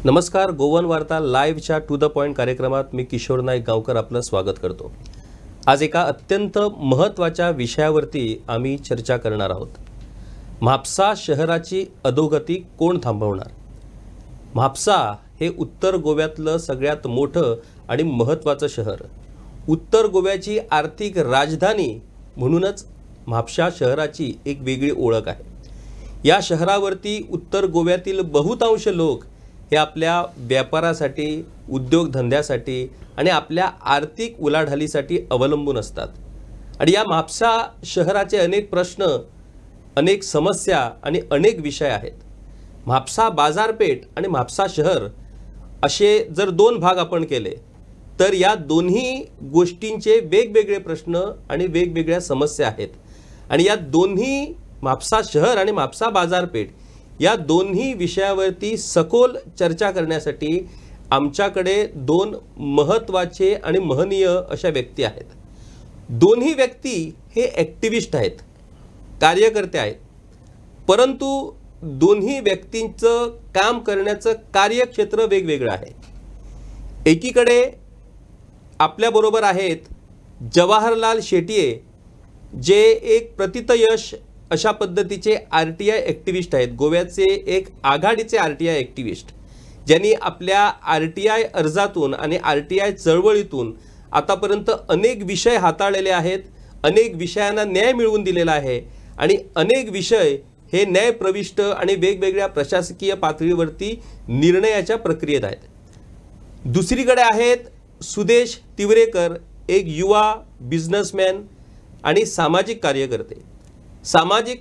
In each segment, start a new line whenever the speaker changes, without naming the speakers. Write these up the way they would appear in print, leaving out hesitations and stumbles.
नमस्कार, गोवन वार्ता लाईव्हच्या टू द पॉइंट कार्यक्रमात मी किशोर नाईक गावकर आपलं स्वागत करतो। आज एका अत्यंत महत्त्वाच्या विषयावरती आम्ही चर्चा करणार आहोत। म्हापसा शहराची अधोगती कोण थांबवणार? म्हापसा हे उत्तर गोव्यातलं सगळ्यात मोठं आणि महत्त्वाचं शहर, उत्तर गोव्याची आर्थिक राजधानी म्हणूनच म्हापसा शहराची एक वेगळी ओळख आहे। या शहरावरती उत्तर गोव्यातील बहुतांश लोक हे आपल्या व्यापारासाठी, उद्योगधंद्यासाठी आणि आपल्या आर्थिक उलाढालीसाठी अवलंबून असतात। आणि या म्हापसा शहराचे अनेक प्रश्न, अनेक समस्या आणि अनेक विषय आहेत। म्हापसा बाजारपेठ आणि म्हापसा शहर असे जर दोन भाग आपण केले तर या दोन्ही गोष्टींचे वेगवेगळे प्रश्न आणि वेगवेगळ्या समस्या आहेत। आणि या दोन्ही म्हापसा शहर आणि म्हापसा बाजारपेठ या दोन्ही विषयावरती सखोल चर्चा करण्यासाठी आमच्याकडे दोन महत्त्वाचे आणि महनीय अशा व्यक्ती आहेत। दोन्ही व्यक्ती हे ॲक्टिव्हिस्ट आहेत, कार्यकर्ते आहेत, परंतु दोन्ही व्यक्तींचं काम करण्याचं कार्यक्षेत्र वेगवेगळं आहे। एकीकडे आपल्याबरोबर आहेत जवाहरलाल शेटिये, जे एक प्रतितयश अशा पद्धतीचे आरटीआय ॲक्टिव्हिस्ट आहेत, गोव्याचे एक आघाडीचे आरटीआय ॲक्टिव्हिस्ट, ज्यांनी आपल्या आरटीआय अर्जातून आणि आरटीआय चळवळीतून आतापर्यंत अनेक विषय हाताळलेले आहेत, अनेक विषयांना न्याय मिळवून दिलेला आहे आणि अनेक विषय हे न्यायप्रविष्ट आणि वेगवेगळ्या प्रशासकीय पातळीवरती निर्णयाच्या प्रक्रियेत आहेत। दुसरीकडे आहेत सुदेश तिवरेकर, एक युवा बिझनेसमॅन आणि सामाजिक कार्यकर्ते। सामाजिक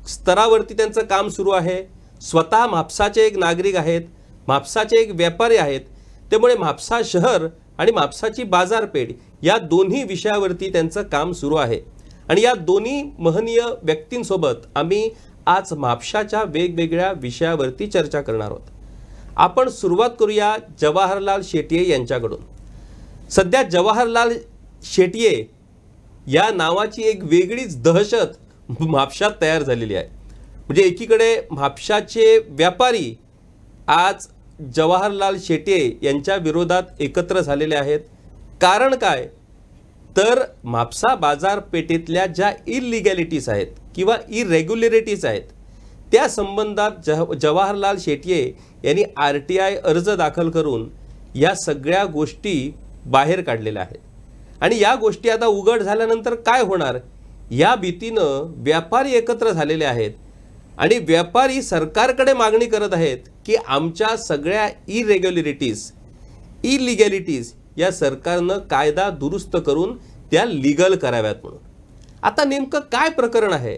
स्तरावरती त्यांचं काम सुरू आहे। स्वतः म्हापसाचे एक नागरिक आहेत, म्हापसाचे एक व्यापारी आहेत। त्यामुळे म्हापसा शहर आणि म्हापसाची बाजारपेठ या दोन्ही विषयावरती त्यांचं काम सुरू आहे। आणि या दोन्ही महनीय व्यक्तींसोबत आम्ही आज म्हापसाच्या वेगवेगळ्या विषयावरती चर्चा करणार आहोत। आपण सुरुवात करूया जवाहरलाल शेटिये यांच्याकडून। सध्या जवाहरलाल शेटिये या नावाची एक वेगळीच दहशत म्हापशात तयार झालेली आहे। म्हणजे एकीकडे म्हापशाचे व्यापारी आज जवाहरलाल शेटिये यांच्या विरोधात एकत्र झालेले आहेत। कारण काय तर म्हापसा बाजारपेठेतल्या ज्या इलिगॅलिटीज आहेत किंवा इरेग्युलरिटीज आहेत त्या संबंधात जवाहरलाल शेटिये यांनी आरटीआय अर्ज दाखल करून या सगळ्या गोष्टी बाहेर काढलेल्या आहेत। आणि या गोष्टी आता उघड झाल्यानंतर काय होणार या भीतीनं व्यापारी एकत्र झालेले आहेत आणि व्यापारी सरकारकडे मागणी करत आहेत की आमच्या सगळ्या इरेग्युलरिटीज, इलिगॅलिटीज या सरकारनं कायदा दुरुस्त करून त्या लीगल कराव्यात म्हणून। आता नेमकं काय प्रकरण आहे?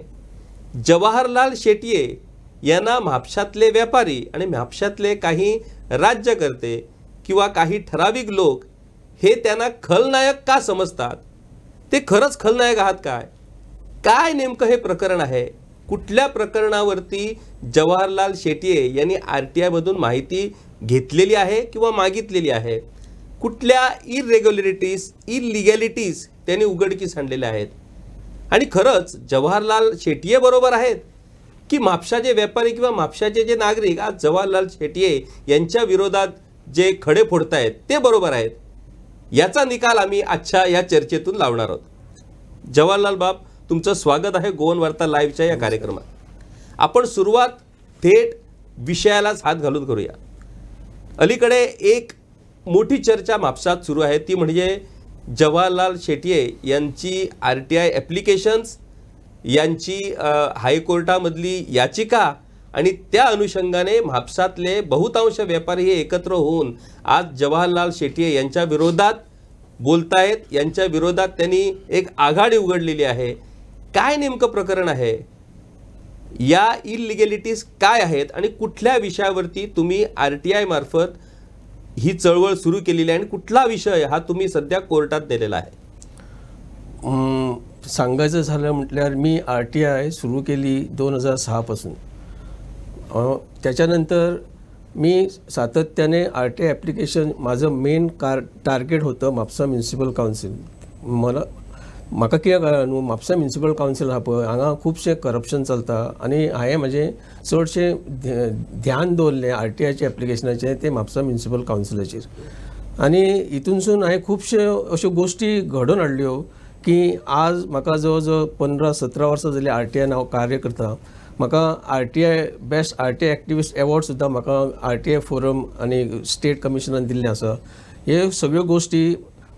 जवाहरलाल शेटिये यांना म्हापशातले व्यापारी आणि म्हापशातले काही राज्यकर्ते किंवा काही ठराविक लोक हे त्यांना खलनायक का समजतात? ते खरंच खलनायक आहात काय? काय नेमकं हे प्रकरण आहे? कुठल्या प्रकरणावरती जवाहरलाल शेटिये यांनी आरटीआय मधून माहिती घेतलेली आहे किंवा मागितलेली आहे? कुठल्या इरेग्युलरिटीज, इलिगॅलिटीज त्यांनी उघडकीस आणलेल्या आहेत? आणि खरंच जवाहरलाल शेटिये बरोबर आहेत की म्हापशाचे व्यापारी किंवा म्हापशाचे जे नागरिक आज जवाहरलाल शेटिये यांच्या विरोधात जे खडे फोडतायत ते बरोबर आहेत? याचा निकाल आम्ही आजच्या या चर्चेतून लावणार आहोत। जवाहरलाल बाब, तुमचं स्वागत आहे गोवन वार्ता लाईव्हच्या या कार्यक्रमात। आपण सुरुवात थेट विषयालाच हात घालून करूया। अलीकडे एक मोठी चर्चा म्हापसात सुरू आहे, ती म्हणजे जवाहरलाल शेटिये यांची आरटीआय ॲप्लिकेशन्स, यांची हायकोर्टामधली याचिका आणि त्या अनुषंगाने म्हापसातले बहुतांश व्यापारी हे एकत्र होऊन आज जवाहरलाल शेटिये यांच्या विरोधात बोलतायत, यांच्या विरोधात त्यांनी एक आघाडी उघडलेली आहे। काय नेमकं प्रकरण आहे? या इलिगॅलिटीज काय आहेत आणि कुठल्या विषयावरती तुम्ही आरटीआय मार्फत ही चळवळ सुरू केलेली आहे आणि कुठला विषय हा तुम्ही सध्या कोर्टात नेलेला आहे?
सांगायचं झालं म्हटल्यावर मी आरटीआय सुरू केली 2006 पासून। त्याच्यानंतर मी सातत्याने आरटीआय ॲप्लिकेशन, माझं मेन टार्गेट होतं म्हापसा म्युनिसिपल काउन्सिल। म्हाका कित्याक न्हू म्हापसा म्युनिसिपल कावन्सील आहा पळय हांगा खुबशें करप्शन चलता आनी हांवें म्हाजें चडशें ध्यान दवरलें RTIच्या एप्लिकेशनाचें ते म्हापसा म्युनिसिपल कावन्सिलाचेर आनी हितूनसून हांवें खुबश्यो अश्यो गोश्टी घडोवन हाडल्यो की आज म्हाका जवळ जवळ 15-17 वर्सां जालीं RTIन हांव कार्य करता. म्हाका बेस्ट RTI एक्टिविस्ट एवॉर्ड सुद्दां म्हाका RTI फोरम आनी स्टेट कमिशनान दिल्लें आसा. हे सगळ्यो गोश्टी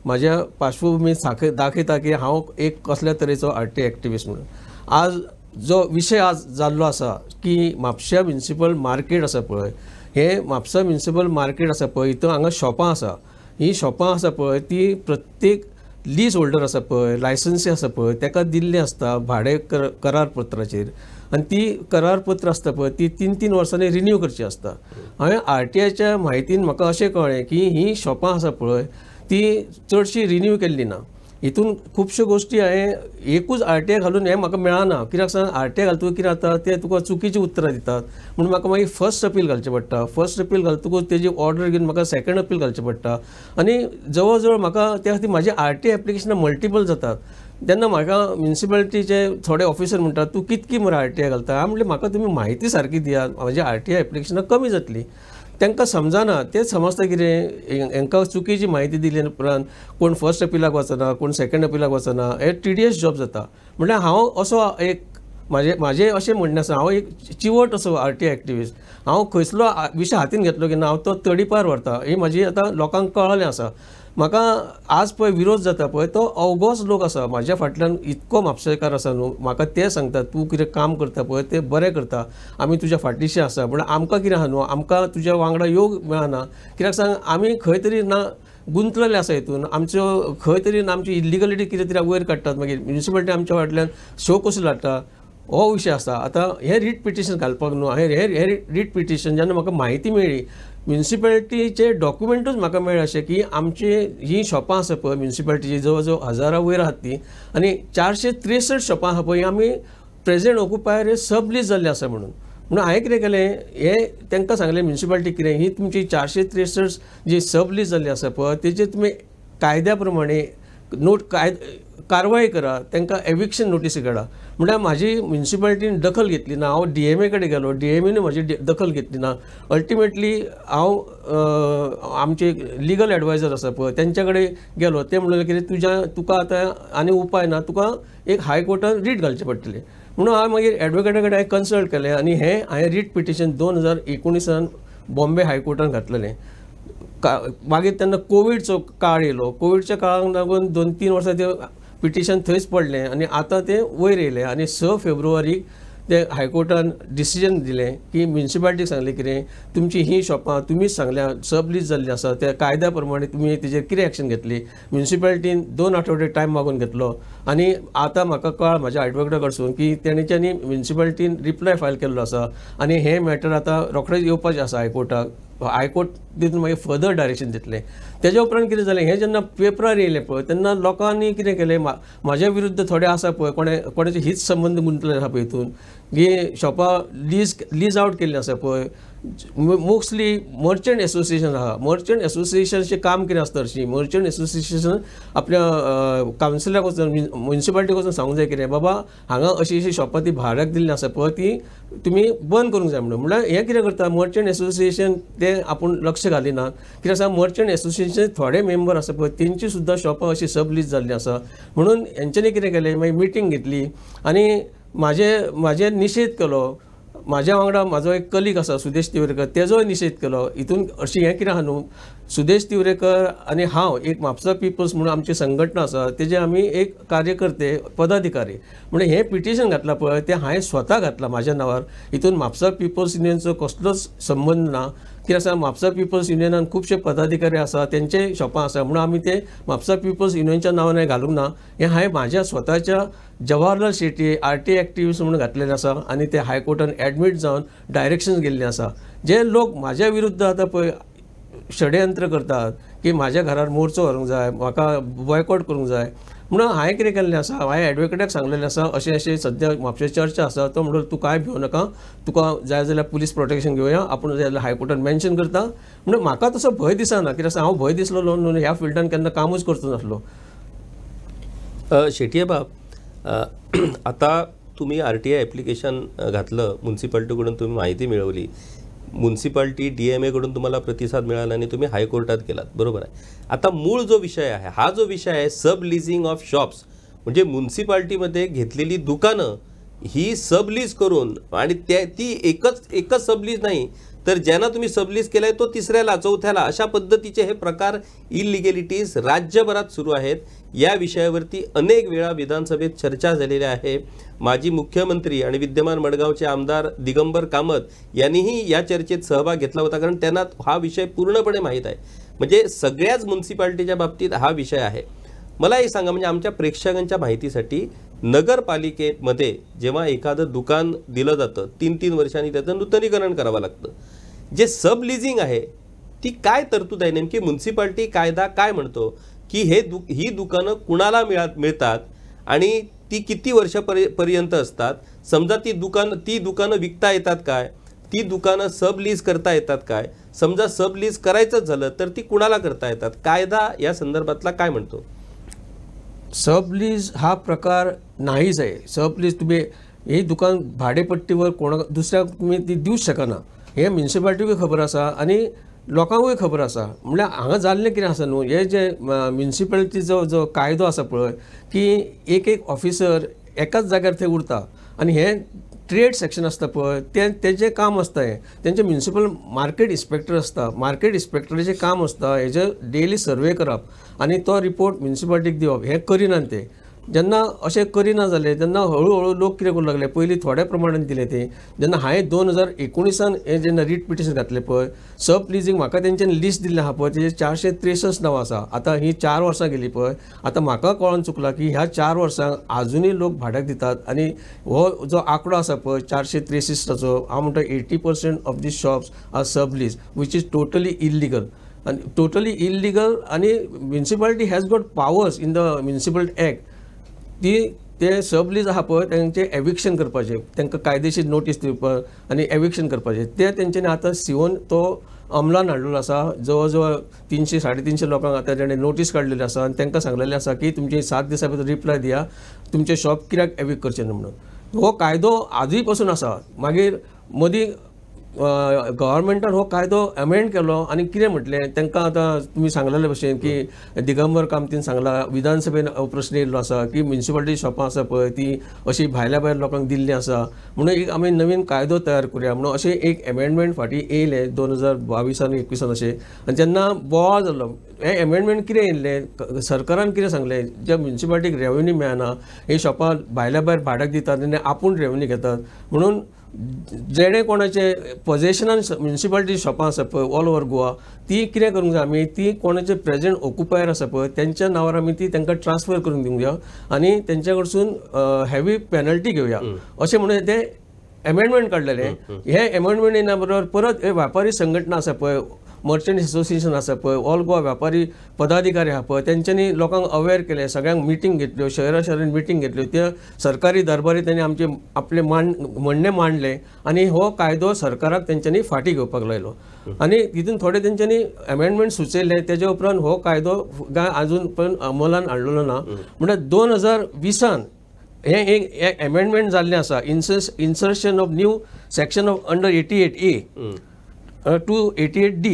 म्हाज्या पार्श्वभूमी दाखयता की हांव एक कसल्या तरेचो RTI एक्टिविस्ट म्हणून. आज जो विशय आज जाल्लो आसा की म्हापशा म्युनिसिपल मार्केट आसा पळय, हे म्हापसा म्युनिसिपल मार्केट आसा पळय, हितून हांगा शॉपां आसा. ही शॉपां आसा पळय ती प्रत्येक लीज होल्डर आसा पळय, लायसन्सी आसा पळय, ताका दिल्लें आसता भाडे करार पत्राचेर आनी ती करारपत्र आसता पळय ती 3-3 वर्सांनी रिन्यू करची आसता. हांवें RTIच्या म्हायतीन म्हाका अशें कळ्ळें की ही शॉपां आसा पळय ती चडशी रिन्यू केल्ली ना. हितून खुबश्यो गोश्टी हांवें एकूच RTI घालून हें म्हाका मेळना. कित्याक सांग RTI घालतकूच कितें जाता ते तुका चुकीची उतरां दितात म्हणून म्हाका मागीर फर्स्ट अपील घालचें पडटा. फर्स्ट अपील घालतकूच तेजी ऑर्डर घेवन म्हाका सेकंड अपील घालचें पडटा आनी जवळ जवळ म्हाका त्या खातीर म्हाजे RTI एप्लिकेशनां मल्टिपल जातात. तेन्ना म्हाका म्युनिसिपालिटीचे थोडे ऑफिसर म्हणटात तूं कितकी मरे RTI घालता. हांवें म्हणलें म्हाका तुमी म्हायती सारकी दियात, म्हाजी RTI एप्लिकेशनां कमी जातली. तांकां समजना. तेच समजता कितें हांकां चुकीची म्हायती दिले उपरांत कोण फर्स्ट अपिलाक वचना, कोण सेकंड अपिलाक वचना. हे TDS जॉब जाता. म्हणल्यार हांव असो एक म्हाजें अशें म्हणणें आसा, हांव एक चिवट असो RTI एक्टिविस्ट. हांव खंयसलो विशय हातीन घेतलो की ना हांव तो तडीपार व्हरता. ही म्हाजी आतां लोकांक कळलें आसा. म्हाका आज पळय विरोध जाता पळय तो अवगोच लोक आसा म्हाज्या फाटल्यान इतको म्हापशेकार आसा न्हू. म्हाका ते सांगतात तूं कितें काम करता पळय तें बरें करता, आमी तुज्या फाटीशी आसा. पूण आमकां कितें आहा न्हू, आमकां तुज्या वांगडा योग मेळना. कित्याक सांग आमी खंय तरी ना गुंतलेले आसा हितून. आमच्यो खंय तरी आमची इलिगलिटी कितें तरी वयर काडटात. मागीर म्युनिसिपालिटी आमच्या फाटल्यान शो कसूल हाडटा. हो विशय आसा. आतां हें रीट पिटिशन घालपाक न्हू हे रीट पिटिशन जेन्ना म्हाका म्हायती मेळ्ळी म्युनिसिपालिटीचे डॉक्युमेंटूच म्हाका मेळ्ळे अशें की आमची ही शॉपां आसा पळय म्युनिसिपालिटीची जवळ जवळ 1000 वयर आहात ती आनी 463 शॉपां आहा पळय आमी प्रेझेंट ऑक्युपायर हे सब लीज जाल्ले आसा म्हणून हांवें कितें केलें हे तांकां सांगलें म्युनिसिपालिटी कितें ही तुमची 463 जी सब लीज जाल्ली आसा पळय तेजेर तुमी कायद्या प्रमाणे कारवाई करा, तांकां एविक्शन नोटीस काडा. म्हणल्यार म्हाजी म्युनिसिपालिटीन दखल घेतली ना. हांव DMA कडेन गेलो, DMAन म्हाजी दखल घेतली ना. अल्टिमेटली हांव आमचे लिगल एडवायजर आसा पळय तेंच्या कडेन गेलो. ते म्हणलें कितें तुका आतां आनी उपाय ना, तुका एक हायकोर्टान रीट घालचें पडटलें. म्हणून हांवें मागीर एडवोकेटा कडेन कन्सल्ट केलें आनी हें हांवें रीट पिटिशन 2019 बॉम्बे हायकोर्टान घातलेलें. मागीर तेन्ना कोविडचो काळ येयलो. कोविडच्या काळाक लागून 2-3 वर्सां ते पिटिशन थंयच पडलें आनी आतां तें वयर येयलें आनी 6 फेब्रुवारीक ते हायकोर्टान डिसिजन दिलें की म्युनिसिपालिटीक सांगलें कितें तुमची ही शॉपां तुमीच सांगल्या सब लीज जाल्ली आसा त्या कायद्या प्रमाणे तुमी तेजेर कितें एक्शन घेतली. म्युनिसिपालिटीन 2 आठवडे टायम मागून घेतलो आनी आतां म्हाका कळ्ळां म्हाज्या एडवोकेटा कडसून की तेणीच्यांनी म्युनिसिपालिटीन रिप्लाय फायल केल्लो आसा आनी हें मॅटर आतां रोखडेंच येवपाचें आसा हायकोर्टाक. हायकोर्ट तितून मागीर फर्दर डायरेक्शन दितलें. तेज्या उपरांत कितें जालें हें जेन्ना पेपरार येयलें पळय तेन्ना लोकांनी कितें केलें म्हाज्या विरुद्ध थोडे आसा पळय कोणाचे हित संबंद गुंतलेले आसा पळय हितून ही शॉपां लीज आउट केल्ली आसा पळय. मोस्टली मर्चंट एसोसिएशन आहा. मर्चंट एसोसिएशनचें काम कितें आसता हरशीं मर्चंट एसोसिएशन आपल्या कावन्सिलाक वचून म्युनिसिपालिटीक वचून सांगूंक जाय कितें बाबा हांगा अशी शॉपां ती भाड्याक दिल्ली आसा पळय ती तुमी बंद करूंक जाय म्हणून. म्हणल्यार हें कितें करता मर्चंट एसोसिएशन ते आपूण लक्ष घालिनात. कित्याक सांग मर्चंट एसोसिएशनचे थोडे मेंबर आसा पळय तेंची सुद्दां शॉपां अशी सब लीज जाल्ली आसा. म्हणून हेंच्यांनी कितें केलें मागीर मिटींग घेतली आनी म्हाजे निशेध केलो. म्हाज्या वांगडा म्हाजो एक कलीग आसा सुदेश तिवरेकर तेजोय निशेध केलो. हितून अशी हें कितें आहा न्हू सुदेश तिवरेकर आनी हांव एक म्हापसा पिपल्स म्हणून आमची संघटना आसा तेजे आमी एक कार्यकर्ते पदाधिकारी म्हणून हें पिटिशन घातलां पळय तें हांवें स्वता घातलां म्हाज्या नांवार. हितून म्हापसा पिपल्स युनियनचो कसलोच संबंद ना. कित्याक सांग म्हापसा पिपल्स युनियनान खुबशे पदाधिकारी आसा तेंचे शॉपां आसा म्हणून आमी ते म्हापसा पिपल्स युनियनच्या नांवान हांवें घालूंक ना. हें हांवें म्हाज्या स्वताच्या जवाहरलाल शेट्टी RTI एक्टिविस्ट म्हणून घातलेलें आसा आनी ते हायकोर्टान एडमीट जावन डायरेक्शन गेल्लें आसा. जे लोक म्हाज्या विरुद्ध आतां पळय षडयंत्र करतात की म्हाज्या घरार मोर्चो व्हरूंक जाय म्हाका बॉयकॉट करूंक जाय म्हणून हांवें कितें केल्लें आसा हांवें एडवोकेटाक सांगलेलें आसा अशें सद्या म्हापशा चर्चा आसा. तो म्हणलो तूं कांय भिवू नाका तुका जाय जाल्यार पुलीस प्रोटेक्शन घेवया आपूण जाय जाल्यार हायकोर्टान मेन्शन करता. म्हणून म्हाका तसो भंय दिसना कित्याक हांव भंय दिसलो न्हू ह्या फिल्डान केन्ना कामूच करचो नासलो.
शेटिये बाब, आता तुम्ही RTI ॲप्लिकेशन घातलं, म्युन्सिपाल्टीकडून तुम्ही माहिती मिळवली, म्युन्सिपाल्टी DMA कडून तुम्हाला प्रतिसाद मिळाला आणि तुम्ही हायकोर्टात गेलात, बरोबर आहे. आता मूळ जो विषय आहे, हा जो विषय आहे सब लिझिंग ऑफ शॉप्स, म्हणजे म्युन्सिपाल्टीमध्ये घेतलेली दुकानं ही सब लीज करून, आणि ती एकच सब लीज नाही तर ज्यांना तुम्ही सबलीज केलाय तो तिसऱ्याला, चौथ्याला, अशा पद्धतीचे हे प्रकार इलिगॅलिटीज राज्यभरात सुरू आहेत. या विषयावरती अनेक वेळा विधानसभेत चर्चा झालेली आहे. माजी मुख्यमंत्री आणि विद्यमान मडगावचे आमदार दिगंबर कामत यांनीही या चर्चेत सहभाग घेतला होता, कारण त्यांना हा विषय पूर्णपणे माहीत आहे. म्हणजे सगळ्याच म्युन्सिपाल्टीच्या बाबतीत हा विषय आहे. मला हे सांगा, म्हणजे आमच्या प्रेक्षकांच्या माहितीसाठी, नगरपालिकेमध्ये जेव्हा एखादं दुकान दिलं जातं 3-3 वर्षांनी त्याचं नूतनीकरण करावं लागतं. जे सब लिझिंग आहे ती काय तरतूद आहे नेमकी? म्युन्सिपाल्टी कायदा काय म्हणतो की ही दुकानं कुणाला मिळतात आणि ती किती वर्षापर्यंत असतात? समजा ती दुकानं विकता येतात काय? ती दुकानं सब लीज करता येतात काय? समजा सब लीज करायचं झालं तर ती कुणाला करता येतात? कायदा या संदर्भातला काय म्हणतो?
सब लीज हा प्रकार नाहीच आहे. सब लीज तुम्ही हे दुकान भाडेपट्टीवर दुसऱ्या तुम्ही ती दिवच शकना, हे म्युन्सिपाल्टीकूय खबर आसा आणि लोकांकूय खबर आसा. म्हणल्यार हांगा जाल्लें कितें आसा न्हू, हे जे म्युन्सिपाल्टीचो जो कायदो आसा पळय, की एक ऑफिसर एकाच जाग्यार थंय उरता आणि हे ट्रेड सेक्शन आसता पळय, तेजें काम आसता हें. तेंचे म्युन्सिपल मार्केट इन्स्पेक्टर आसता, मार्केट इन्स्पेक्टराचें काम आसता हेजे डेली सर्वे करप आनी तो रिपोर्ट म्युन्सिपाल्टीक दिवप. हें करिनात ते. जेन्ना अशें करिना जालें तेन्ना हळू लोक कितें करूंक लागले, पयलीं थोड्या प्रमाणान दिले ते. जेन्ना हांवें 2019 हें जेन्ना रीट पिटिशन घातलें पळय, सब लिजींग म्हाका तेंच्यांनी लिस्ट दिल्लें आहा पळय, तेजे 463 नांवां आसा. आतां ही 4 वर्सां गेलीं पळय, आतां म्हाका कळोन चुकलां की ह्या 4 वर्सांक आजुनूय लोक भाड्याक दितात. आनी हो जो आंकडो आसा पळय 463चो, हांव म्हणटा 80% of the shops are sub lease, which is totally illegal. आनी टोटली इल्लिगल. आनी municipality has got powers in the municipal act. ते सब लीज आहा पळय तेंचे एविक्शन करपाचें, तांकां कायदेशीर नोटीस दिवपाक आनी एविक्शन करपाचें, ते तेंच्यांनी आतां सिवन तो अंमलान हाडलेलो आसा. जवळ जवळ 300-350 लोकांक आतां तेणें नोटीस काडलेली आसा आनी तांकां सांगलेलें आसा की तुमची 7 दिसां भितर रिप्लाय दिया, तुमचें शॉप कित्याक एविक्ट करचें ना म्हणून. हो कायदो आजूय पासून आसा. मागीर मदीं गव्हर्मेंटान हो कायदो अमेंड केलो आनी कितें म्हटलें तांकां, आतां तुमी सांगलेले भशेन की दिगंबर कामतीन सांगलां, विधानसभेन प्रश्न येयल्लो आसा की म्युन्सिपाल्टी शॉपां आसा पळय ती अशी भायल्या भायर लोकांक दिल्लीं आसा म्हणून एक आमी नवीन कायदो तयार करुया म्हणून अशें एक एमेंडमेंट फाटीं येयलें 2022-21 अशें. आनी जेन्ना बोवाळ जाल्लो, हे एमेंडमेंट कितें येयल्लें, सरकारान कितें सांगलें, ज्या म्युन्सिपाल्टीक रेवन्यू मेळना, ही शॉपां भायल्या भायर भाड्याक दितात आनी आपूण रेवन्यू घेतात म्हणून जेणे कोणाचे पोजेशनान म्युन्सिपाल्टी शॉपां आसा पळय ऑल ओवर गोवा, ती कितें करूंक जाय आमी, ती कोणाचे प्रेजेंट ऑक्युपायर आसा पळय तेंच्या नांवार आमी ती तांकां ट्रान्सफर करून दिवंक जाय आनी तेंच्या कडसून हेवी पेनल्टी घेवया अशें म्हणून ते एमेंडमेंट काडलेले. हे एमेंडमेंट येना बरोबर परत हे व्यापारी संघटना आसा पळय, मर्चंट असोसिएशन आसा पळय, ऑल गोवा व्यापारी पदाधिकारी आहा पळय, तेंच्यांनी लोकांक अवेअर केले, सगळ्यांक मिटींग घेतल्यो, शहरान मिटींग घेतल्यो, त्या सरकारी दरबारी त्यांनी आपले म्हणणे मांडले आनी हो कायदो सरकाराक तेंच्यांनी फाटी घेवपाक लायलो. आनी तितून थोडे तेंच्यांनी अमेंडमेंट सुचयले. तेजे उपरांत हो कायदो आजून पण अंमलान हाडलेलो ना. म्हणजे 2020 हे एक अमेंडमेंट जाल्लें आसा, insertion of new section of under 88A to 88D.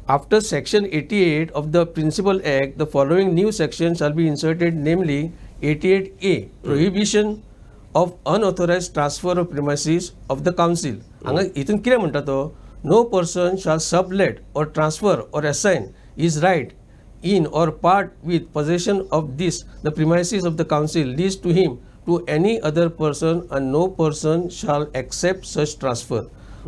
After section 88 of the Principal Act, the following new section shall be inserted, namely 88A, prohibition of unauthorized transfer of premises of the council. हांगा हितून कितें म्हणटा तो, no person shall sublet or transfer or assign his right in or part with possession of the premises of the council leased to him to any other person, and no person shall accept such transfer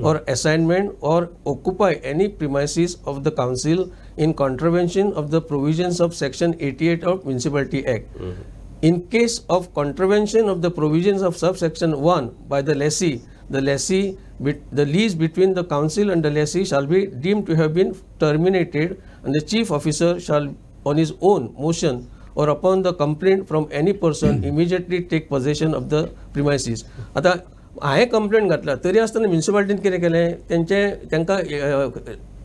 or assignment or occupy any premises of the council in contravention of the provisions of section 88 of Municipality Act. In case of contravention of the provisions of subsection 1 by the lessee, the lease between the council and the lessee shall be deemed to have been terminated, and the chief officer shall on his own motion or upon the complaint from any person immediately take possession of the premises. आता हांवें complaint घातला तरी आसतना म्युन्सिपाल्टीन कितें केलें, तांकां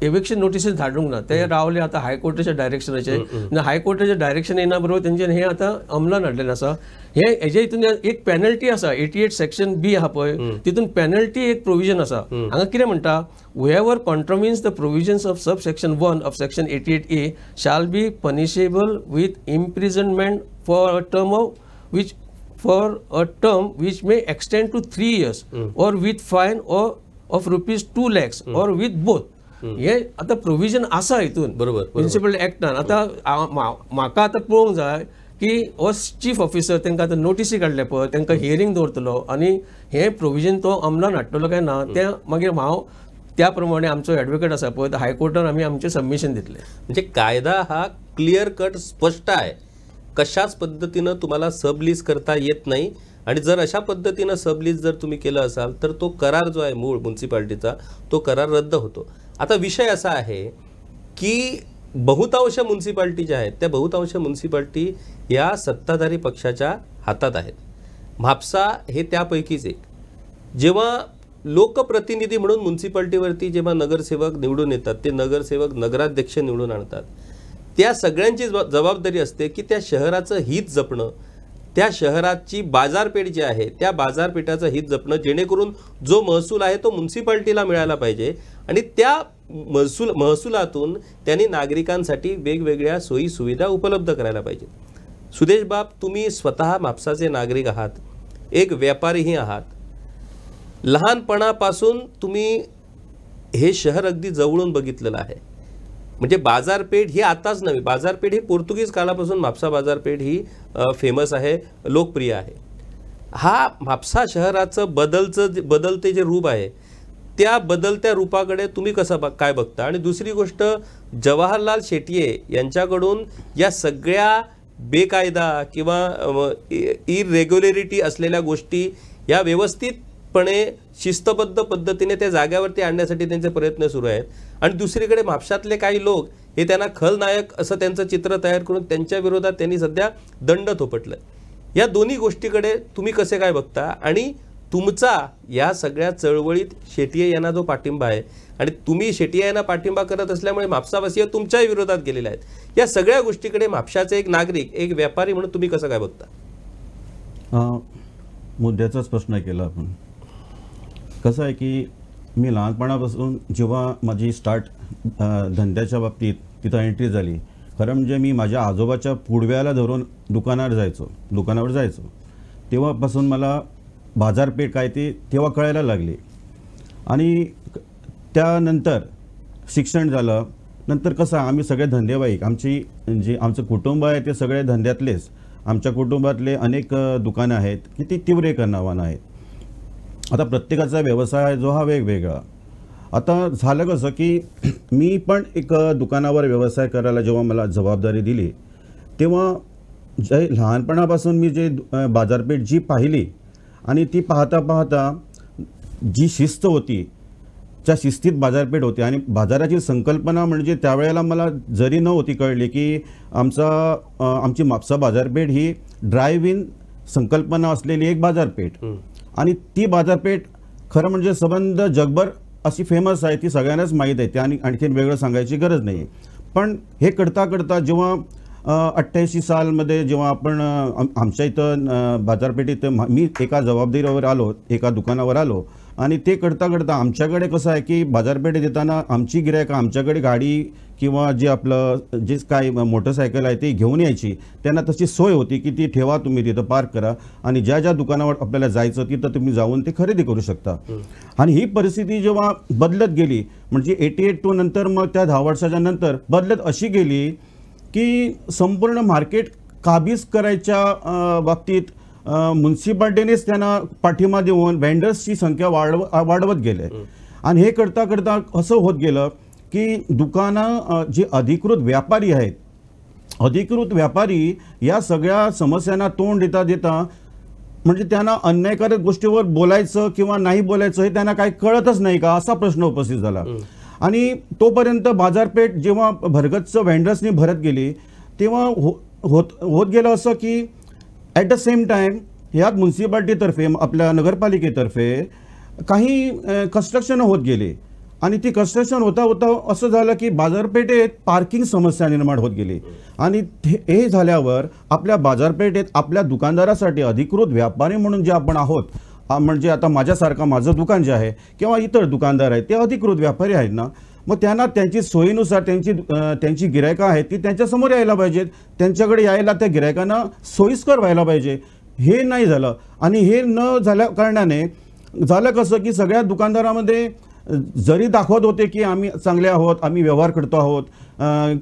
eviction notices धाडूंक ना, ते रावले आता हायकोर्टाच्या डायरेक्शनाचे. हायकोर्टाचे डायरेक्शन येना बरोबर तेंच्यानी हे आता अंमलान हाडलेलें आसा. हेजे हितून एक पेनल्टी आसा, 88 सेक्शन बी आहा पळय, तितून पेनल्टी एक प्रोविजन आसा. हांगा कितें म्हणटा, whoever contravenes the provisions of subsection 1 of section 88A shall be punishable with imprisonment for a term which may extend to 3 years or with fine or of rupees 2 lakhs or with both. हे आता provision आसा हितून municipal एक्टान. आता म्हाका आता पळोवंक जाय की हो चीफ ऑफिसर तांकां आतां नोटिसी काडले पळय, तांकां हियरिंग दवरतलो आनी हे प्रोविजन तो अंमलान हाडटलो काय ना, ते मागीर हांव त्या प्रमाणे आमचो एडवोकेट आसा पळय हायकोर्टान आमी आमचें सबमिशन दितले.
म्हणजे कायदा हा क्लिअर कट स्पष्ट आहे, कशाच पद्धतीनं तुम्हाला सबलीज करता येत नाही. आणि जर अशा पद्धतीनं सबलीज जर तुम्ही केलं असाल तर तो करार जो आहे मूळ म्युनिसिपाल्टीचा तो करार रद्द होतो. आता विषय असा आहे की बहुतांश म्युनिसिपाल्टी ज्या आहेत त्या बहुतांश म्युनिसिपाल्टी या सत्ताधारी पक्षाच्या हातात आहेत. म्हापसा हे त्यापैकीच एक. जेव्हा लोकप्रतिनिधी म्हणून म्युनिसिपाल्टीवरती जेव्हा नगरसेवक निवडून येतात, ते नगरसेवक नगराध्यक्ष निवडून आणतात, त्या सगळ्यांची जबाबदारी असते की त्या शहराचं हित जपणं, त्या शहराची बाजारपेठ जी आहे त्या बाजारपेठाचं हित जपणं, जेणेकरून जो महसूल आहे तो म्युनिसिपाल्टीला मिळाला पाहिजे आणि त्या महसुलातून त्यांनी नागरिकांसाठी वेगवेगळ्या सोयी सुविधा उपलब्ध करायला पाहिजे. सुदेश बाब, तुम्ही स्वतः म्हापसाचे नागरिक आहात, एक व्यापारीही आहात. लहानपणापासून तुम्ही हे शहर अगदी जवळून बघितलेलं आहे. म्हणजे बाजारपेठ ही आताच नव्हे, बाजारपेठ ही पोर्तुगीज काळापासून म्हापसा बाजारपेठ ही फेमस आहे, लोकप्रिय आहे. हा म्हापसा शहराचं बदलते जे रूप आहे त्या बदलत्या रूपाकडे तुम्ही कसं काय बघता. आणि दुसरी गोष्ट, जवाहरलाल शेट्ये यांच्याकडून या सगळ्या बेकायदा किंवा इरेग्युलरिटी असलेल्या गोष्टी या व्यवस्थितपणे शिस्तबद्ध पद्धतीने त्या जाग्यावरती आणण्यासाठी त्यांचे प्रयत्न सुरू आहेत. आणि दुसरीकडे म्हापशातले काही लोक हे त्यांना खलनायक असं त्यांचं चित्र तयार करून त्यांच्या विरोधात त्यांनी सध्या दंड थोपटलं. या दोन्ही गोष्टीकडे तुम्ही कसे काय बघता आणि तुमचा या सगळ्या चळवळीत शेट्ये यांना जो पाठिंबा आहे आणि तुम्ही शेट्ये यांना पाठिंबा करत असल्यामुळे म्हापसावासीय तुमच्याही विरोधात गेलेले आहेत, या सगळ्या गोष्टीकडे म्हापशाचे एक नागरिक, एक व्यापारी म्हणून तुम्ही कसं काय बघता.
मुद्द्याचाच प्रश्न केला आपण. कसं आहे की मी लहानपणापासून जेव्हा माझी स्टार्ट धंद्याच्या बाबतीत तिथं एंट्री झाली, खरं म्हणजे मी माझ्या आजोबाच्या पुडव्याला धरून दुकानावर जायचो तेव्हापासून मला बाजारपेठ काय ते तेव्हा कळायला लागली. आणि त्यानंतर शिक्षण झालं. नंतर कसं आम्ही सगळे धंदेवाईक, आमचं कुटुंब आहे ते सगळे धंद्यातलेच. आमच्या कुटुंबातले अनेक दुकानं आहेत की ती तीव्र नावानं आहेत. आता प्रत्येकाचा व्यवसाय जो हा वेगवेगळा. आता झालं कसं की मी पण एक दुकानावर व्यवसाय करायला जेव्हा मला जबाबदारी दिली तेव्हा लहानपणापासून मी जे बाजारपेठ जी पाहिली आणि ती पाहता पाहता जी शिस्त होती, त्या शिस्तीत बाजारपेठ होती. आणि बाजाराची संकल्पना म्हणजे त्यावेळेला मला जरी नव्हती कळली की आमची म्हापसा बाजारपेठ ही ड्राईव्ह इन संकल्पना असलेली एक बाजारपेठ. आणि ती बाजारपेठ खरं म्हणजे संबंध जगभर अशी फेमस आहे, ती सगळ्यांनाच माहीत आहे, आणि आणखीन वेगळं सांगायची गरज नाही. पण हे करता करता जेव्हा 88 सालमध्ये जेव्हा आपण आमच्या इथं बाजारपेठेत मी एका जबाबदारीवर आलो, एका दुकानावर आलो, आणि ते करता करता आमच्याकडे कसं आहे की बाजारपेठेत येताना आमची गिरायकं आमच्याकडे गाडी किंवा जे आपलं जे काय मोटरसायकल आहे ते घेऊन यायची. त्यांना तशी सोय होती की ती ठेवा, तुम्ही तिथं पार्क करा आणि ज्या ज्या दुकानावर आपल्याला जायचं तिथं तुम्ही जाऊन ते खरेदी करू शकता. आणि ही परिस्थिती जेव्हा बदलत गेली, म्हणजे 88 नंतर मग त्या 10 वर्षाच्या नंतर बदलत अशी गेली की संपूर्ण मार्केट काबीज करायच्या बाबतीत म्युन्सिपाल्टीनेच त्यांना पाठिंबा देऊन व्हेंडर्सची संख्या वाढवत गेले. आणि हे करता करता असं होत गेलं की दुकानं जे अधिकृत व्यापारी आहेत, अधिकृत व्यापारी या सगळ्या समस्यांना तोंड देता देता म्हणजे त्यांना अन्यायकारक गोष्टीवर बोलायचं किंवा नाही बोलायचं हे त्यांना काही कळतच नाही का, असा प्रश्न उपस्थित झाला. आणि तोपर्यंत बाजारपेठ जेव्हा भरगच्च व्हेंडर्सनी भरत गेली तेव्हा होत गेलं असं की ॲट द सेम टाईम ह्यात म्युन्सिपाल्टीतर्फे आपल्या नगरपालिकेतर्फे काही कन्स्ट्रक्शन होत गेले. आणि ती कन्स्ट्रक्शन होता होता असं झालं की बाजारपेठेत पार्किंग समस्या निर्माण होत गेली आणि हे झाल्यावर आपल्या बाजारपेठेत आपल्या दुकानदारासाठी अधिकृत व्यापारी म्हणून जे आपण आहोत, म्हणजे आता माझ्यासारखं माझं दुकान जे आहे किंवा इतर दुकानदार आहेत ते अधिकृत व्यापारी आहेत ना, मग त्यांना त्यांची सोयीनुसार त्यांची गिरायकं आहेत ती त्यांच्यासमोर यायला पाहिजेत, त्यांच्याकडे यायला त्या गिरायकांना सोयीस्कर व्हायला पाहिजे. हे नाही झालं आणि हे न झाल्या कारणाने झालं कसं की सगळ्या दुकानदारामध्ये जरी दाखवत होते की आम्ही चांगले आहोत, आम्ही व्यवहार करतो आहोत,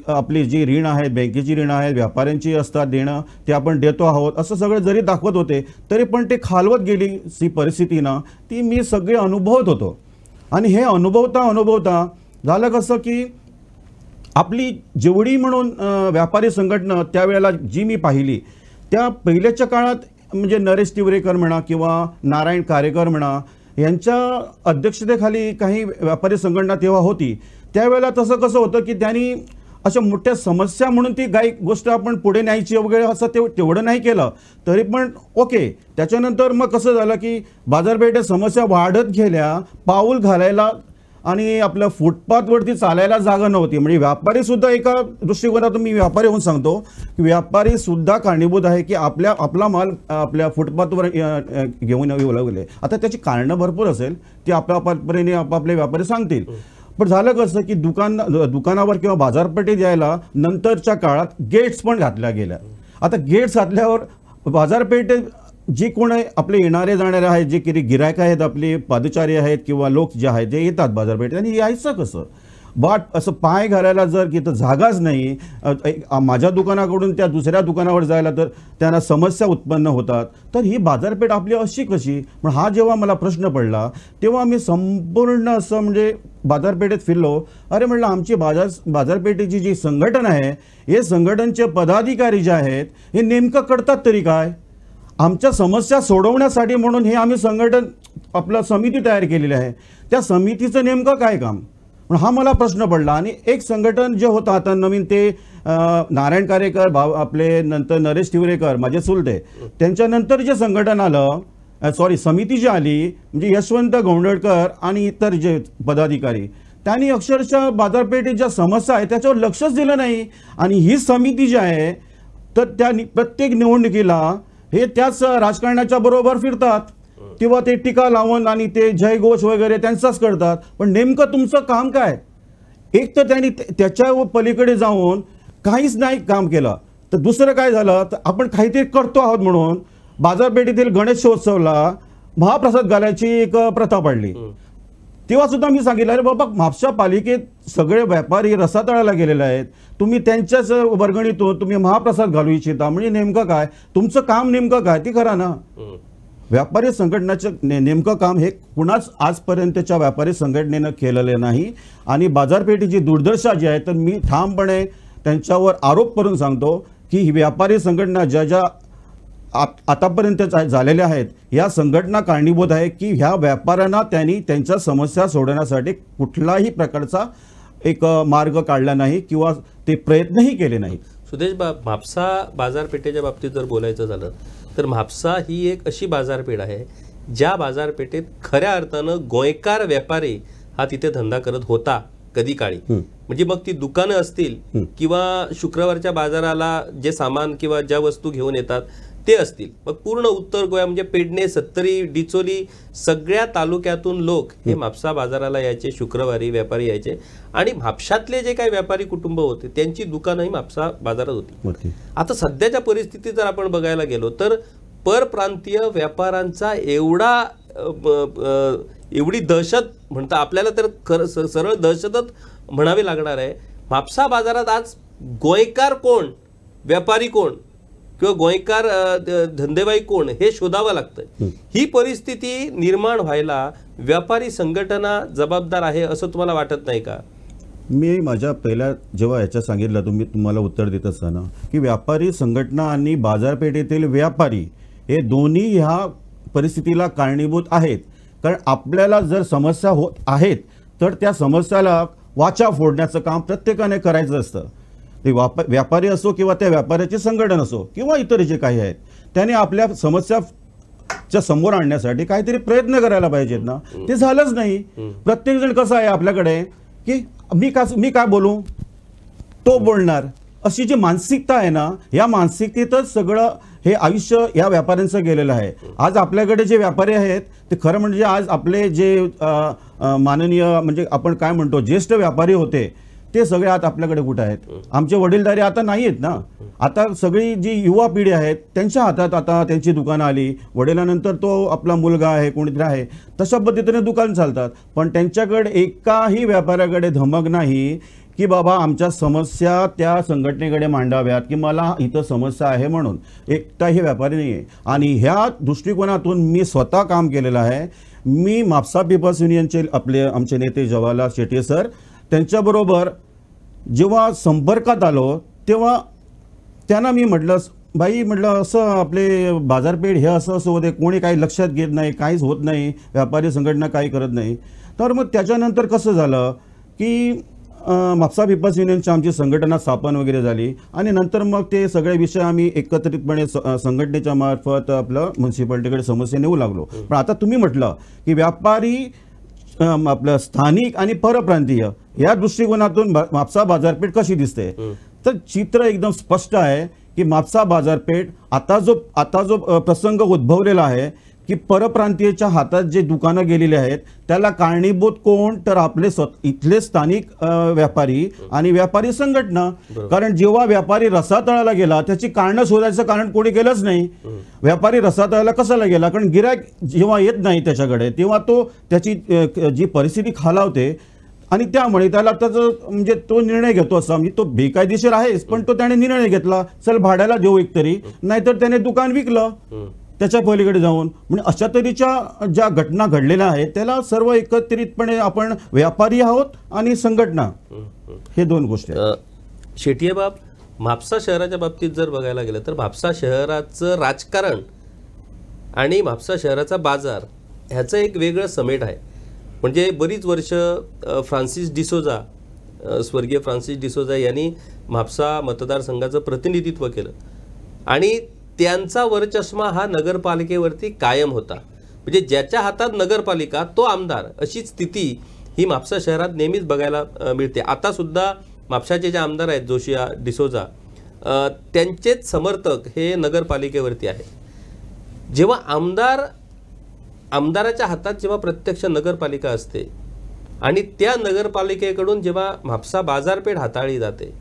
आपली जी ऋण आहेत, बँकेची ऋण आहेत, व्यापाऱ्यांची असतात देणं ते आपण देतो आहोत, असं सगळं जरी दाखवत होते तरी पण ते खालवत गेली ती परिस्थिती ना, ती मी सगळे अनुभवत होतो. आणि हे अनुभवता झालं कसं की आपली जेवढी म्हणून व्यापारी संघटना त्यावेळेला जी मी पाहिली त्या पहिल्याच्या काळात म्हणजे नरेश तिवरेकर म्हणा किंवा नारायण कारेकर म्हणा यांच्या अध्यक्षतेखाली काही व्यापारी संघटना तेव्हा होती. त्यावेळेला तसं कसं होतं की त्यांनी अशा मोठ्या समस्या म्हणून ती काही गोष्ट आपण पुढे न्यायची वगैरे असं तेवढं नाही केलं तरी पण ओके. त्याच्यानंतर मग कसं झालं की बाजारपेठेत समस्या वाढत गेल्या, पाऊल घालायला आणि आपल्या फुटपाथवरती चालायला जागा नव्हती. म्हणजे व्यापारीसुद्धा एका दृष्टिकोनातून मी व्यापारी होऊन सांगतो की व्यापारीसुद्धा कारणीभूत आहे की आपला माल आपल्या फुटपाथवर घेऊन येऊ लागले. आता त्याची कारणं भरपूर असेल, ती आपापल्याने आपापले व्यापारी सांगतील. पण झालं कसं की दुकानावर किंवा बाजारपेठेत यायला नंतरच्या काळात गेट्स पण घातल्या गेल्या. आता गेट्स घातल्यावर बाजारपेठेत जी कोण आपले येणारे जाणारे आहेत, जे की गिरायक आहेत, आपले पादचारी आहेत किंवा लोक जे आहेत जे येतात बाजारपेठेत, आणि यायचं कसं असं पाय घालायला जर की तर जागाच नाही, माझ्या दुकानाकडून त्या दुसऱ्या दुकानावर जायला तर त्यांना समस्या उत्पन्न होतात. तर ही बाजारपेठ आपली अशी कशी. पण हा जेव्हा मला प्रश्न पडला तेव्हा मी संपूर्ण असं म्हणजे बाजारपेठेत फिरलो. अरे म्हटलं आमची बाजारपेठेची जी संघटना आहे हे संघटनेचे पदाधिकारी जे आहेत हे नेमकं करतात तरी काय. आमच्या समस्या सोडवण्यासाठी म्हणून हे आम्ही संघटन आपलं समिती तयार केलेली आहे, त्या समितीचं नेमकं काय काम. पण हा मला प्रश्न पडला. आणि एक संघटन जे होतं आता नवीन ते नारायण कारेकर आपले, नंतर नरेश तिवरेकर माझे चुलते, त्यांच्यानंतर जे संघटन आलं समिती जी आली म्हणजे यशवंत गौंडळकर आणि इतर जे पदाधिकारी, त्यांनी अक्षरशः बाजारपेठेत ज्या समस्या आहेत त्याच्यावर लक्षच दिलं नाही. आणि ही समिती जी आहे तर त्या प्रत्येक निवडणुकीला हे त्याच राजकारणाच्या बरोबर फिरतात किंवा ते टीका लावून आणि ते जयघोष वगैरे त्यांचाच करतात. पण नेमकं तुमचं काम काय. एक तर त्यांनी त्याच्या पलीकडे जाऊन काहीच नाही काम केलं. तर दुसरं काय झालं तर आपण काहीतरी करतो आहोत म्हणून बाजारपेठेतील गणेशोत्सवला महाप्रसाद घालायची एक प्रथा पडली. तेव्हा सुद्धा मी सांगितलं अरे बाबा म्हापसा पालिकेत सगळे व्यापारी रसातळाला गेलेले आहेत, तुम्ही त्यांच्याच वर्गणीतून तुम्ही महाप्रसाद घालू इच्छिता. म्हणजे नेमकं काय तुमचं काम, नेमकं काय ती करा ना. व्यापारी संघटनेचं नेमकं काम हे कुणाच आजपर्यंतच्या व्यापारी संघटनेनं केलेलं नाही. आणि बाजारपेठेची दुर्दशा जी आहे तर मी ठामपणे त्यांच्यावर आरोप करून सांगतो की ही व्यापारी संघटना ज्या आतापर्यंत झालेल्या आहेत या संघटना कारणीभूत आहे की ह्या व्यापाऱ्यांना त्यांनी त्यांच्या समस्या सोडवण्यासाठी कुठलाही प्रकारचा एक मार्ग काढला नाही किंवा ते प्रयत्नही केले नाही.
सुदेश म्हापसा बाजारपेठेच्या बाबतीत जर बोलायचं झालं तर म्हापसा ही एक अशी बाजारपेठ आहे ज्या बाजारपेठेत खऱ्या अर्थानं गोयकार व्यापारी हा तिथे धंदा करत होता कधी काळी. म्हणजे मग ती दुकानं असतील किंवा शुक्रवारच्या बाजाराला जे सामान किंवा ज्या वस्तू घेऊन येतात ते असतील, मग पूर्ण उत्तर गोवा म्हणजे पेडणे, सत्तरी, डिचोली सगळ्या तालुक्यातून लोक हे म्हापसा बाजाराला यायचे, शुक्रवारी व्यापारी यायचे. आणि म्हापशातले जे काही व्यापारी कुटुंब होते त्यांची दुकानंही म्हापसा बाजारात होती. आता सध्याच्या परिस्थितीत जर आपण बघायला गेलो तर परप्रांतीय व्यापाऱ्यांचा एवढी दहशत म्हणता आपल्याला तर सरळ दहशतच म्हणावी लागणार आहे. म्हापसा बाजारात आज गोयकार कोण, व्यापारी कोण किंवा गोयकार धंदेबाई कोण हे शोधावं लागतं. ही परिस्थिती निर्माण व्हायला व्यापारी संघटना जबाबदार आहे असं तुम्हाला वाटत नाही का.
मी माझ्या पहिल्या जेव्हा याच्या सांगितलं तुम्हाला उत्तर देत असताना की व्यापारी संघटना आणि बाजारपेठेतील व्यापारी हे दोन्ही ह्या परिस्थितीला कारणीभूत आहेत. कारण आपल्याला जर समस्या होत आहेत तर त्या समस्याला वाचा फोडण्याचं काम प्रत्येकाने करायचं असतं. ते व्यापारी असो किंवा त्या व्यापाऱ्याचे संघटन असो किंवा इतर जे काही आहेत त्याने आपल्या समस्या च्या समोर आणण्यासाठी काहीतरी प्रयत्न करायला पाहिजेत ना, ते झालंच नाही. प्रत्येक जण कसं आहे आपल्याकडे की मी काय बोलू, तो बोलणार, अशी जी मानसिकता आहे ना, या मानसिकतेतच सगळं हे आयुष्य या व्यापाऱ्यांचं गेलेलं आहे. आज आपल्याकडे जे व्यापारी आहेत ते खरं म्हणजे आज आपले जे माननीय म्हणजे आपण काय म्हणतो ज्येष्ठ व्यापारी होते ते सगळे आता आपल्याकडे कुठे आहेत. आमचे वडीलधारी आता नाही आहेत ना. आता सगळी जी युवा पिढी आहेत त्यांच्या हातात आता त्यांची दुकानं आली. वडिलांनंतर तो आपला मुलगा आहे कोणीतरी आहे, तशा पद्धतीने दुकान चालतात. पण त्यांच्याकडे एकाही व्यापाऱ्याकडे धमक नाही की बाबा आमच्या समस्या त्या संघटनेकडे मांडाव्यात की मला इथं समस्या आहे म्हणून. एकटाही व्यापारी नाही आहे. आणि ह्या दृष्टिकोनातून मी स्वतः काम केलेलं आहे. मी म्हापसा पीपल्स युनियनचे आमचे नेते जवाहरलाल शेट्टी सर त्यांच्याबरोबर जेव्हा संपर्कात आलो तेव्हा त्यांना मी म्हटलं, बाई म्हटलं असं आपले बाजारपेठ हे असं होते, कोणी काही लक्षात घेत नाही, काहीच होत नाही, व्यापारी संघटना काही करत नाही. तर मग त्याच्यानंतर कसं झालं की म्हापसा पीपल्स युनियनची आमची संघटना स्थापन वगैरे झाली आणि नंतर मग ते सगळे विषय आम्ही एकत्रितपणे संघटनेच्या मार्फत आपलं म्युन्सिपाल्टीकडे समस्या नेऊ लागलो. पण आता तुम्ही म्हटलं की व्यापारी आपलं स्थानिक आणि परप्रांतीय या दृष्टिकोनातून म्हापसा बाजारपेठ कशी दिसते, तर चित्र एकदम स्पष्ट आहे की म्हापसा बाजारपेठ आता जो प्रसंग उद्भवलेला आहे की परप्रांतीयच्या हातात जे दुकानं गेलेली आहेत त्याला कारणीभूत कोण, तर आपले इथले स्थानिक व्यापारी आणि व्यापारी संघटना. कारण जेव्हा व्यापारी रसातळाला गेला त्याची कारणं शोधायचं कारण कोणी केलंच नाही. व्यापारी रसातळाला कशाला गेला, कारण गिऱ्हाईक जेव्हा येत नाही त्याच्याकडे तेव्हा तो त्याची जी परिस्थिती खालावते आणि त्यामुळे त्याला त्याचं म्हणजे तो निर्णय घेतो असा, म्हणजे तो बेकायदेशीर आहेच पण तो त्याने निर्णय घेतला, चल भाड्याला देऊ एकतरी, नाहीतर त्याने दुकान विकलं त्याच्या पलीकडे जाऊन. म्हणजे अशा तऱ्हेच्या ज्या घटना घडलेल्या आहेत त्याला सर्व एकत्रितपणे आपण व्यापारी आहोत आणि संघटना, हे दोन गोष्टी आहेत.
शेट्टी बाब, म्हापसा शहराच्या बाबतीत जर बघायला गेलं तर म्हापसा शहराचं राजकारण आणि म्हापसा शहराचा बाजार ह्याचं एक वेगळं समेट आहे. म्हणजे बरीच वर्ष फ्रान्सिस डिसोजा, स्वर्गीय फ्रान्सिस डिसोजा यांनी म्हापसा मतदारसंघाचं प्रतिनिधित्व केलं आणि त्यांचा वरचष्मा हा नगरपालिकेवरती कायम होता. म्हणजे ज्याच्या हातात नगरपालिका तो आमदार, अशी स्थिती ही म्हापसा शहरात नेहमीच बघायला मिळते. आता सुद्धा म्हापसाचे जे आमदार आहेत जोशी डिसोजा, त्यांचेच समर्थक हे नगरपालिकेवरती आहे. जेव्हा आमदाराच्या हातात जेव्हा प्रत्यक्ष नगरपालिका असते आणि त्या नगरपालिकेकडून जेव्हा म्हापसा बाजारपेठ हाताळली जाते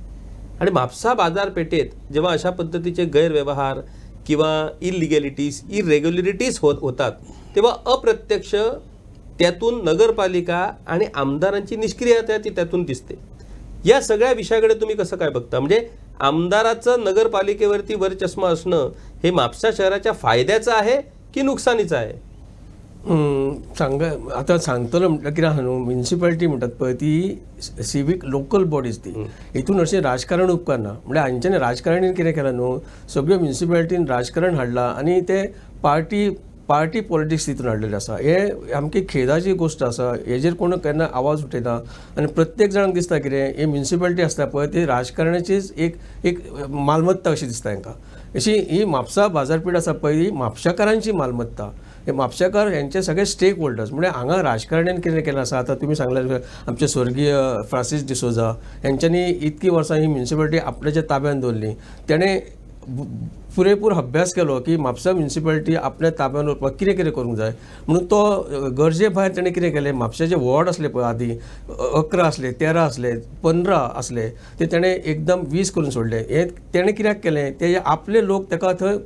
आणि म्हापसा बाजारपेठेत जेव्हा अशा पद्धतीचे गैरव्यवहार किंवा इरेग्युलरिटीज होतात तेव्हा अप्रत्यक्ष त्यातून नगरपालिका आणि आमदारांची निष्क्रियता ती त्यातून दिसते. या सगळ्या विषयाकडे तुम्ही कसं काय बघता? म्हणजे आमदाराचं नगरपालिकेवरती वरचष्मा असणं हे म्हापसा शहराच्या फायद्याचं आहे की नुकसानीचं आहे?
आता सांगतलो म्हटलं कित्याक न्हू, म्युन्सिपाल्टी म्हणटात पळय ती सिवीक लोकल बॉडीज ती, हितून अशें राजकारण उपकारना. म्हणजे हांच्यानी राजकारणी कितें केलां न्हू, सगळ्यो म्युन्सिपाल्टीन राजकारण हाडलां आणि ते पार्टी पॉलिटिक्स तितून हाडलेलें आसा. हे सामकी खेदाची गोश्ट आसा. हेजेर कोण केन्ना आवाज उठयना आणि प्रत्येक जाणांक दिसता कितें हे म्युन्सिपाल्टी आसता पळय ती राजकारणाचीच एक मालमत्ता अशी दिसता हांकां. अशी ही म्हापसा बाजारपेठ आसा पळय ही म्हापशाकारांची मालमत्ता. हे म्हापशाकार यांचे सगळे स्टेक होल्डर्स. म्हणजे हांगा राजकारण्यान कितें केलें आसा, आता तुम्ही सांगले आमचे स्वर्गीय फ्रान्सिस डिसोजा यांच्यांनी इतकी वर्सां ही म्युन्सिपाल्टी आपल्याच्या ताब्यात दवरली. तेणें पुरेपूर अभ्यास केलो की म्हापसा म्युन्सिपाल्टी आपल्या ताब्यात दवरपाक कितें कितें करूंक जाय म्हणून तो गरजे भायर तेणें कितें केलें, म्हापशाचे वॉर्ड आसले पळय आदीं 11 आसले, 13 आसले, 15 आसले, ते तेणें एकदम 20 करून सोडले. हे तेणें कित्याक केलें, ते आपले लोक ताका थंय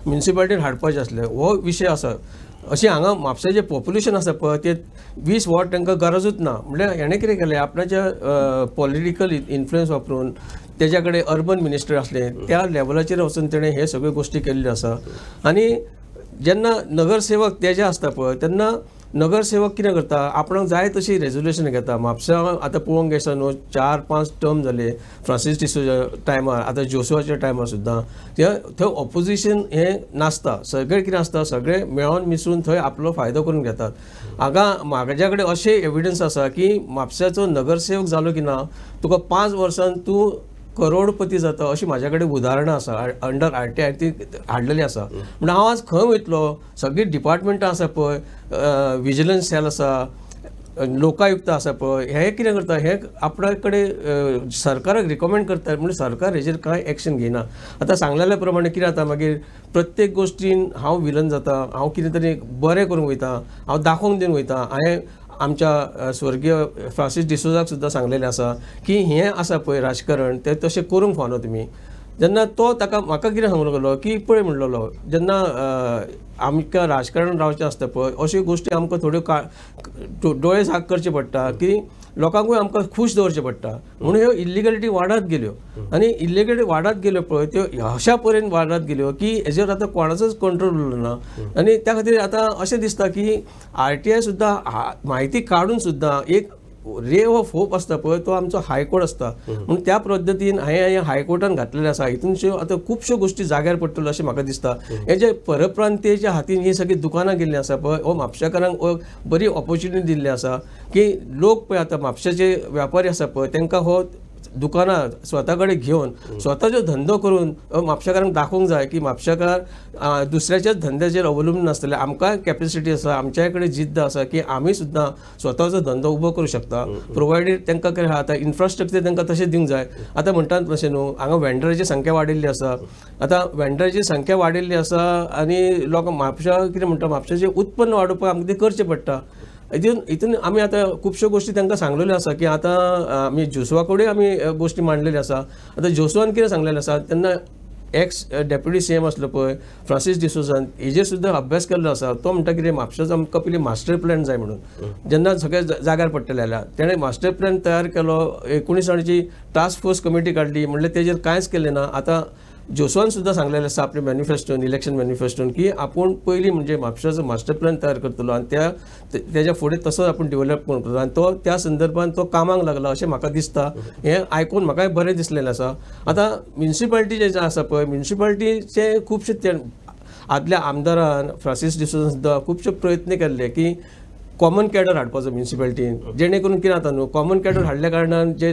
म्युन्सिपाल्टीन हाडपाचे आसले, हो विशय आसा. अशें हांगा म्हापशाचें पॉप्युलेशन आसा पळय ते 20 वॉर्ड तांकां गरजूच ना. म्हणजे हेणें कितें केलें, आपल्याच्या पॉलिटिकल इन्फ्लुयन्स वापरून तेज्या कडेन अर्बन मिनिस्टर आसले त्या लेवलाचेर वचून तेणें हे सगळ्यो गोश्टी केल्ल्यो आसा. आनी जेन्ना नगरसेवक तेजे आसता पळय तेन्ना नगरसेवक कितें करता, आपणाक जाय तशी रेजोल्युशन घेता. म्हापसा आतां पळोवंक गेसा न्हू 4-5 टर्म जाले फ्रान्सिस डिसोजा टायमार, आतां जोशुआच्या टायमार सुद्दां थंय ऑपोजिशन हें नासता. सगळें कितें आसता, सगळे मेळोन मिसळून थंय आपलो फायदो करून घेतात. हांगा म्हाज्या कडेन अशें एविडन्स आसा की म्हापशाचो नगरसेवक जालो की ना तुका 5 वर्सान तूं करोडपती जाता अशी म्हाज्या कडेन उदाहरणां आसा अंडर RTI ती हाडलेली आसा. म्हणजे हांव आज खंय वयतलो, सगळी डिपार्टमेंटां आसा पळय, विजिलन्स सेल आसा, लोकायुक्त आसा पळय, हे कितें करता, हे आपणा कडेन सरकाराक रिकमेंड करता, म्हणजे सरकार हेजेर कांय एक्शन घेयना. आतां सांगलेल्या प्रमाणे कितें जाता, मागीर प्रत्येक गोश्टीन हांव विलन जाता, हांव कितें तरी बरें करूंक वयता, हांव दाखोवंक दिवन वयता. हांवें आमच्या स्वर्गीय फ्रांसीस डिसोजाक सुद्दां सांगलेलें आसा की हें आसा पळय राजकारण तें तशें करूंक फावना तुमी. जेन्ना तो ताका म्हाका कितें सांगूंक लागलो की पळय म्हणलेलो, जेन्ना आमकां राजकारण रावचें आसता पळय, अश्यो गोश्टी आमकां थोड्यो डोळे झाक करचे पडटा की लोकांकूय आमकां खूश दवरचें पडटा. म्हणून ह्यो इल्लिगलिटी वाडत गेल्यो आनी इल्लिगलिटी वाडत गेल्यो पळय त्यो अशा पर्यंत वाडत गेल्यो की हेजेर आतां कोणाचोच कंट्रोल उरलो ना. आनी त्या खातीर आतां अशें दिसता की RTI सुद्दां म्हायती काडून सुद्दां एक रे ऑफ होप आसता पळय तो आमचो हायकोर्ट आसता. म्हणून त्या पद्दतीन हांवें हायकोर्टान घातलेलें आसा. हितूनच्यो आतां खुबश्यो गोश्टी जाग्यार पडटल्यो अशें म्हाका दिसता. हे जे परप्रांतीयेच्या हातीन ही सगळी दुकानां गेल्लीं आसा पळय, हो म्हापशेकारांक बरी ऑपॉर्च्युनिटी दिल्ली आसा की लोक पळय आतां म्हापशेचे व्यापारी आसा पळय तांकां हो दुकानां स्वता कडेन घेवन स्वताचो धंदो करून म्हापशेकारांक दाखोवंक जाय की म्हापशेकार दुसऱ्याच्याच धंद्याचेर अवलंबून नासतले. आमकां कॅपेसिटी आसा, आमच्या कडेन जिद्द आसा की आमी सुद्दां स्वताचो धंदो उबो करूं शकता. प्रोवायडेड तांकां कितें आहा, आतां इन्फ्रास्ट्रक्चर तांकां तशें दिवंक जाय. आतां म्हणटात तशें न्हू, हांगा वेंडराची संख्या वाडिल्ली आसा. आतां वेंडराची संख्या वाडिल्ली आसा आनी लोक म्हापशा कितें म्हणटा, म्हापशाचें उत्पन्न वाडोवपाक आमकां तें करचें पडटा. हितून आमी आतां खुबश्यो गोश्टी तांकां सांगलेल्यो आसा की आतां आमी जोसुआ कडेन आमी गोश्टी मांडलेल्यो आसा. आतां जोसुआन कितें सांगलेलें आसा, तेन्ना एक्स डेप्युटी CM आसलो पळय फ्रांसीस डिसोजान, हेजेर सुद्दां अभ्यास केल्लो आसा. तो म्हणटा कितें म्हापशाचो आमकां पयलीं मास्टर प्लॅन जाय म्हणून. जेन्ना सगळे जाग्यार पडटले जाल्यार तेणें मास्टर प्लॅन तयार केलो, 19 टास्क फोर्स कमिटी काडली, म्हणल्यार तेजेर कांयच केलें ना. आतां जोसुआन सुद्दां सांगलेलें आसा आपल्या मॅनिफेस्टोन, इलेक्शन मॅनिफेस्टोन, की आपूण पयलीं म्हणजे म्हापशाचो मास्टर प्लॅन तयार करतलो आनी तेज्या फुडें तसोच आपूण डेवलप करतलो. आनी तो त्या संदर्भान तो कामाक लागला अशें म्हाका दिसता. हें आयकून म्हाकाय बरें दिसलेलें आसा. आतां म्युनिसिपालिटी जें आसा पळय, म्युनिसिपालिटीचे खुबशे आदल्या आमदारान फ्रांसीस डिसोजान सुद्दां खुबशे प्रयत्न केल्ले की कॉमन कॅडर हाडपाचो म्युनिसिपालिटीन, जेणे करून कितें जाता न्हू, कॉमन कॅडर हाडल्या कारणान जे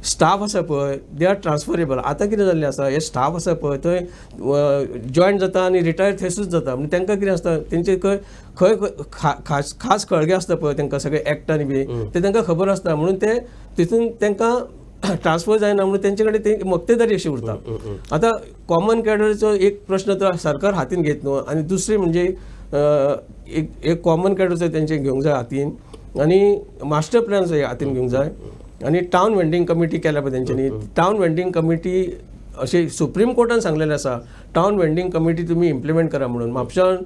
स्टाफ आसा पळय दे आर ट्रान्सफरेबल. आतां कितें जाल्लें आसा, हे स्टाफ आसा पळय थंय जॉयन जाता आनी रिटायर थंयसूच जाता. म्हणजे तांकां कितें आसता, तेंचे खंय खास कळगे आसता पळय तांकां सगळे एक्टांनी बी ते तांकां खबर आसता. म्हणून ते तितून तांकां ट्रान्सफर जायना, म्हणून तेंचे कडेन ते मक्तेदारी अशी उरता. आतां कॉमन कॅडरचो एक प्रश्न तर सरकार हातीन घेत न्हू, आनी दुसरी म्हणजे एक कॉमन कॅडरचो तेंचे घेवंक जाय हातीन, आनी मास्टर प्लॅनचो हातीन घेवंक जाय. आनी टावन वेंडिंग कमिटी केल्या पळय तेंच्यांनी, टावन वेंडिंग कमिटी अशें सुप्रीम कोर्टान सांगलेलें आसा टावन वेंडिंग कमिटी तुमी इम्प्लिमेंट करा म्हणून. म्हापशान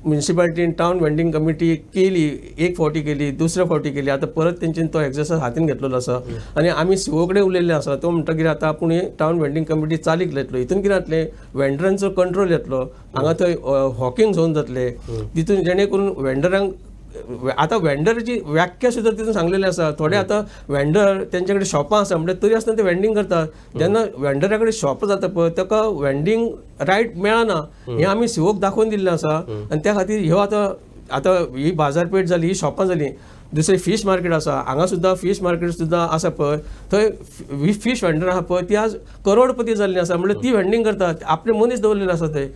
म्युनिसिपालिटीन टावन वेंडिंग कमिटी केली, एक फावटी केली, दुसऱ्या फावटी केली. आतां परत तेंच्यानी तो एक्सरसायज हातीन घेतलेलो आसा आनी आमी CO कडेन उलयल्ले आसा. तो म्हणटा कितें आतां आपूण टावन वेंडिंग कमिटी चालीक लायतलो. हितून कितें जातलें, वेंडरांचो कंट्रोल येतलो, हांगा थंय हॉकिंग झोन जातले, तितून जेणे करून वेंडरांक आतां वेंडराची व्याख्या सुद्दां तितून सांगलेली आसा. थोडे आतां वेंडर तेंचे कडेन शॉपां आसा म्हणजे तरी आसतना ते वेंडिंग करतात. जेन्ना वेंडरा कडेन शॉप जाता पळय ताका वेंडिंग रायट मेळना, हें आमी COक दाखोवन दिल्लें आसा. आनी त्या खातीर ह्यो आतां ही बाजारपेठ जाली, ही शॉपां जालीं. दुसरें फीश मार्केट आसा, हांगा सुद्दां फीश मार्केट सुद्दां आसा पळय, थंय फीश वेंडर आहा पळय ती आज करोडपती जाल्लीं आसा. म्हणजे ती वेंडिंग करतात, आपले मनीस दवरलेले आसा थंय.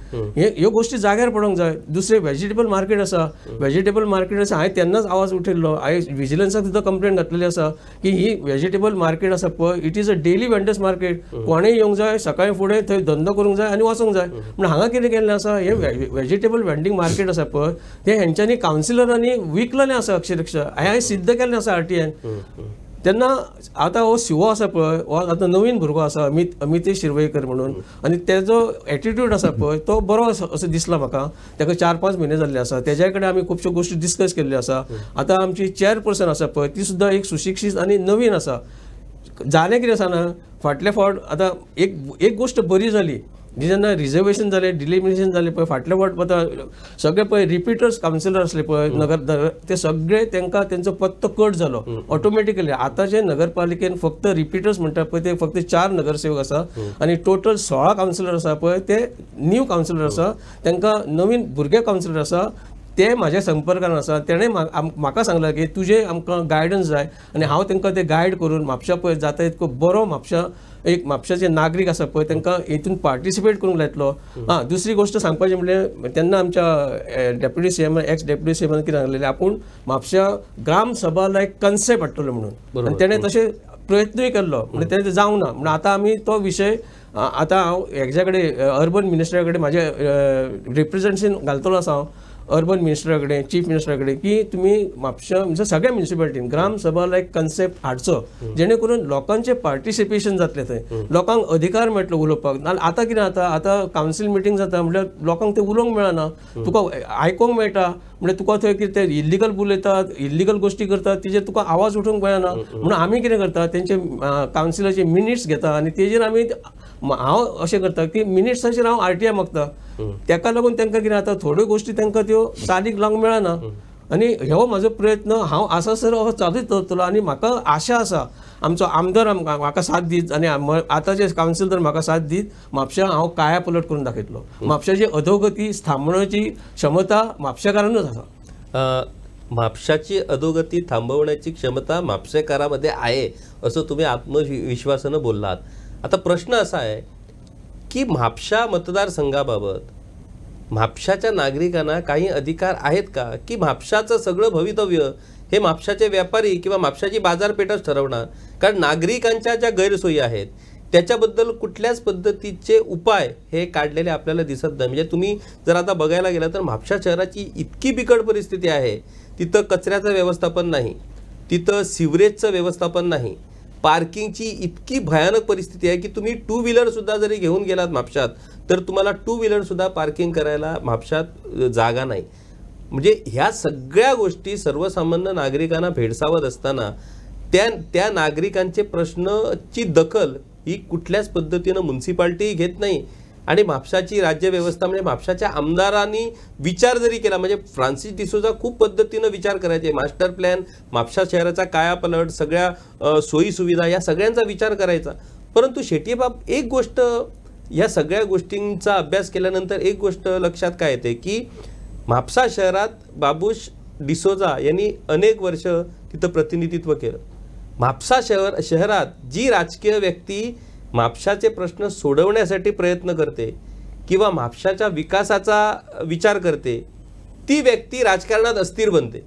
ह्यो गोश्टी जाग्यार पडोवंक जाय. दुसरें वेजिटेबल मार्केट आसा, वेजिटेबल मार्केट आसा. हांवें तेन्नाच आवाज उठयल्लो, हांवें विजिलन्साक सुद्दां कंप्लेंट घातलेली आसा की ही वेजिटेबल मार्केट आसा पळय it is a daily vendors market. कोणेय येवंक जाय, सकाळी फुडें थंय धंदो करूंक जाय आनी वचूंक जाय. म्हणजे हांगा कितें केल्लें आसा, हे वेजिटेबल वेंडिंग मार्केट आसा पळय ते हेंच्यांनी कावन्सिलरांनी विकलेलें आसा अक्षरशः. हांवें सिद्ध केल्लें आसा RTIन. तेन्ना आतां हो CO आसा पळय, हो आतां नवीन भुरगो आसा अमितेश शिरवयकर म्हणून, आनी तेजो एटिट्यूड आसा पळय तो बरो असो दिसला म्हाका. ताका 4-5 म्हयने जाल्ले आसा. तेज्या कडेन आमी खुबश्यो गोश्टी डिस्कस केल्ल्यो आसा. आतां आमची चेअरपर्सन आसा पळय ती सुद्दां एक सुशिक्षीत आनी नवीन आसा. जालें कितें आसा ना, फाटले फावट आतां एक गोश्ट बरी जाली, जेन्ना रिजर्वेशन जालें, डिलिमिनेशन जालें पळय, फाटल्या फावट आतां सगळे पळय रिपिटर्स कावन्सिलर आसले पळय नगर, ते सगळे तांकां तेंचो पत्तो कट जालो ऑटोमॅटिकली. आतांचे नगरपालिकेन फक्त रिपिटर्स म्हणटा पळय ते फक्त 4 नगरसेवक आसा आनी टोटल 16 कावन्सिलर आसा पळय ते न्यू कावन्सिलर आसा. तांकां नवीन भुरगे कावन्सिलर आसा ते म्हाज्या संपर्कान आसा. तेणें म्हाका सांगलां की तुजे आमकां गायडन्स जाय आनी हांव तांकां ते गायड करून म्हापशा पळय जाता तितको बरो म्हापशाचे नागरीक आसा पळय तांकां हितून पार्टिसिपेट करूंक लायतलो. दुसरी गोश्ट सांगपाची म्हणजे तेन्ना आमच्या deputy C M ex deputy C एमान कितें सांगलेलें आपूण म्हापशा ग्राम सभा लायक कन्सेप्ट हाडटलो म्हणून, आनी तेणें तशें प्रयत्नूय केल्लो. म्हणजे तें जावंक ना. म्हणून आतां आमी तो विशय आतां हांव हेज्या कडेन अर्बन मिनिस्टरा कडेन म्हाजें रिप्रेझेंटेशन घालतलो आसा हांव अर्बन मिनिस्टरा कडेन चीफ मिनिस्टरा कडेन की तुमी म्हापशा म्हणजे सगळ्या म्युनिसिपालिटीन ग्राम सभा लायक कन्सेप्ट हाडचो जेणे करून लोकांचें पार्टिसिपेशन जातलें, थंय लोकांक अधिकार मेळटलो उलोवपाक. नाल्यार आतां कितें जाता, आतां कावन्सील मिटींग जाता म्हणल्यार लोकांक तें उलोवंक मेळना, तुका आयकोंक मेळटा म्हणजे तुका थंय कितें ते इल्लिगल उलयतात, इल्लिगल गोश्टी करतात, तेजेर तुका आवाज उठोवंक मेळना. म्हणून आमी कितें करता तेंचे कावन्सिलाचे मिनिट्स घेता आनी तेजेर आमी हांव अशें करता की मिनिट्साचेर हांव RTI मागता. ताका लागून तांकां कितें जाता थोड्यो गोश्टी तांकां त्यो चालीक लावंक मेळना. आनी हो म्हाजो प्रयत्न हांव आसा सर हो चालूच दवरतलो. आनी म्हाका आशा आसा आमचो आमदार म्हाका साथ दीत आनी आतांचे कावन्सिलर म्हाका साथ दीत म्हापशा हांव काया पलट करून दाखयतलो. म्हापशाची अधोगती थांबवण्याची क्षमता म्हापशेकारांनूच आसा.
म्हापशाची अधोगती थांबवण्याची क्षमता म्हापशेकारामध्ये आहे असं तुम्ही आत्मविश्वासानं बोललात. आता प्रश्न असा आहे की म्हापशा मतदारसंघाबाबत म्हापशाच्या नागरिकांना काही अधिकार आहेत का, की म्हापशाचं सगळं भवितव्य हे म्हापशाचे व्यापारी किंवा म्हापशाची बाजारपेठच ठरवणार? कारण नागरिकांच्या ज्या गैरसोयी आहेत त्याच्याबद्दल कुठल्याच पद्धतीचे उपाय हे काढलेले आपल्याला दिसत नाही. म्हणजे तुम्ही जर आता बघायला गेला तर म्हापशा शहराची इतकी बिकट परिस्थिती आहे, तिथं कचऱ्याचं व्यवस्थापन नाही, तिथं सिवरेजचं व्यवस्थापन नाही, पार्किंगची इतकी भयानक परिस्थिती आहे की तुम्ही 2 व्हीलरसुद्धा जरी घेऊन गेलात म्हापशात तर तुम्हाला 2 व्हीलरसुद्धा पार्किंग करायला म्हापशात जागा नाही. म्हणजे ह्या सगळ्या गोष्टी सर्वसामान्य नागरिकांना भेडसावत असताना त्या नागरिकांचे प्रश्नची दखल ही कुठल्याच पद्धतीनं म्युन्सिपाल्टी घेत नाही. आणि म्हापशाची राज्यव्यवस्था म्हणजे म्हापशाच्या आमदारांनी विचार जरी केला, म्हणजे फ्रान्सिस डिसोजा खूप पद्धतीनं विचार करायचे, मास्टर प्लॅन, म्हापशा शहराचा कायापलट, सगळ्या सोयी सुविधा या सगळ्यांचा विचार करायचा. परंतु शेट्टीबाब एक गोष्ट या सगळ्या गोष्टींचा अभ्यास केल्यानंतर एक गोष्ट लक्षात काय येते की म्हापसा शहरात बाबूश डिसोजा यांनी अनेक वर्ष तिथं प्रतिनिधित्व केलं. म्हापसा शहरात जी राजकीय व्यक्ती म्हापशाचे प्रश्न सोडवण्यासाठी प्रयत्न करते किंवा म्हापशाच्या विकासाचा विचार करते ती व्यक्ती राजकारणात अस्थिर बनते.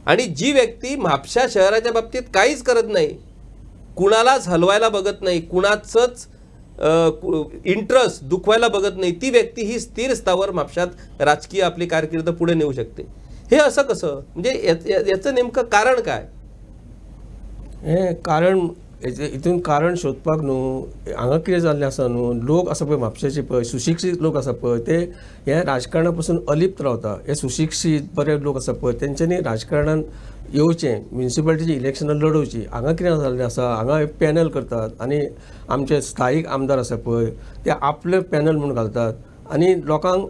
आणि जी व्यक्ती म्हापशा शहराच्या बाबतीत काहीच करत नाही, कुणालाच हलवायला बघत नाही, कुणाचंच इंटरेस्ट दुखवायला बघत नाही, ती व्यक्ती ही स्थिर स्थावर म्हापशात राजकीय आपली कारकीर्द पुढे नेऊ शकते. हे असं कसं, म्हणजे याचं नेमकं कारण काय?
हे कारण हितून कारण सोदपाक न्हू हांगा कितें जाल्लें आसा न्हू, लोक आसा पळय म्हापशाचे पळय सुशिक्षीत लोक आसा पळय ते हे राजकारणा पासून अलिप्त रावता. हे सुशिक्षीत बरे लोक आसा पळय तेंच्यांनी राजकारणान येवचें, म्युनिसिपालिटीची इलेक्शनां लडोवची. हांगा कितें जाल्लें आसा, हांगा पॅनल करतात आनी आमचे स्थायीक आमदार आसा पळय ते आपले पॅनल म्हणून घालतात आनी लोकांक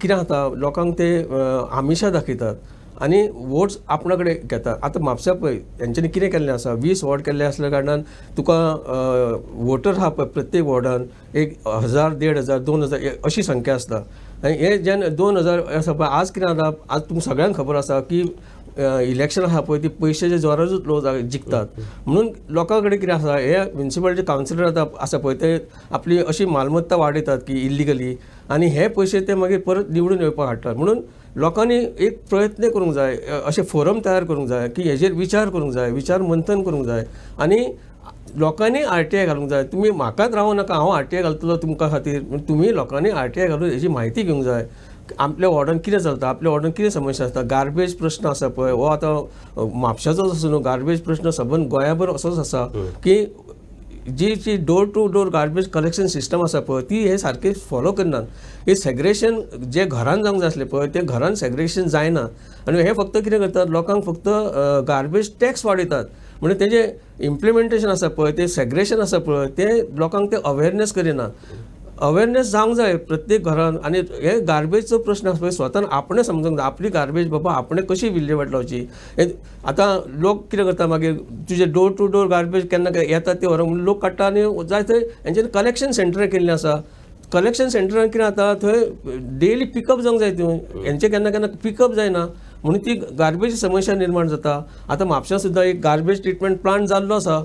कितें जाता, लोकांक ते आमिशा दाखयतात आनी वोट्स आपणा कडेन घेतात. आतां म्हापसा पळय तेंच्यांनी कितें केल्लें आसा, 20 वॉर्ड केल्ले आसल्या कारणान तुका वोटर आहा पळय प्रत्येक वॉर्डान 1000, 1500, 2000 अशी संख्या आसता. आनी हे जेन्ना 2000 आसा पळय आज कितें जाता, आज तुमकां सगळ्यांक खबर आसा की इलेक्शन आहा पळय ती पयशाच्या जोरारूच लोक जिखतात. म्हणून लोकां कडेन कितें आसा, हे म्युनिसिपालिटी कावन्सिलर आसा पळय ते आपली अशी मालमत्ता वाडयतात की इल्लिगली आनी हे पयशे ते मागीर परत निवडून येवपाक हाडटात. म्हणून लोकांनी एक प्रयत्न करूंक जाय, अशे फोरम तयार करूंक जाय की हेजेर विचार करूंक जाय, विचार मंथन करूंक जाय आनी लोकांनी RTI घालूंक जाय. तुमी म्हाकाच रावूं नाका, हांव RTI घालतलो तुमकां खातीर, तुमी लोकांनी RTI घालून हेजी म्हायती घेवंक जाय. आपल्या वॉर्डान कितें चलता, आपल्या वॉर्डान कितें समस्या आसता, गार्बेज प्रश्न आसा पळय हो आतां म्हापशाचोच आसा न्हू, गार्बेज प्रश्न सबंद गोंयाभर असोच आसा की जी door to door garbage collection system आसा पळय ती हे सारके फॉलो करनात. हे सेग्रेशन जे घरान जावंक जाय आसलें पळय ते घरान सेग्रेशन जायना आनी हे फक्त कितें करतात, लोकांक फक्त गार्बेज टॅक्स वाडयतात. म्हणजे तेजे इम्प्लिमेंटेशन आसा पळय ते सेग्रेशन आसा पळय ते लोकांक ते अवेरनेस करिनात. अवेरनेस जावंक जाय प्रत्येक घरान. आनी हे गार्बेजचो प्रश्न आसा पळय स्वतान आपणें समजूंक जाय, आपली गार्बेज बाबा आपणें कशी विल्हेवाट लावची. आतां लोक कितें करता, मागीर तुजे डोर टू डोर गार्बेज केन्ना येता ते व्हरोंक लोक काडटा आनी जाय थंय हेंच्यांनी कलेक्शन सेंटर केल्लें आसा. कलेक्शन सेंटरान कितें जाता थंय डेली पिकअप जावंक जाय त्यो हेंचे केन्ना केन्ना पिकअप जायना म्हणून ती गार्बेज समस्या निर्माण जाता. आतां म्हापशां सुद्दां एक गार्बेज ट्रिटमेंट प्लांट जाल्लो आसा,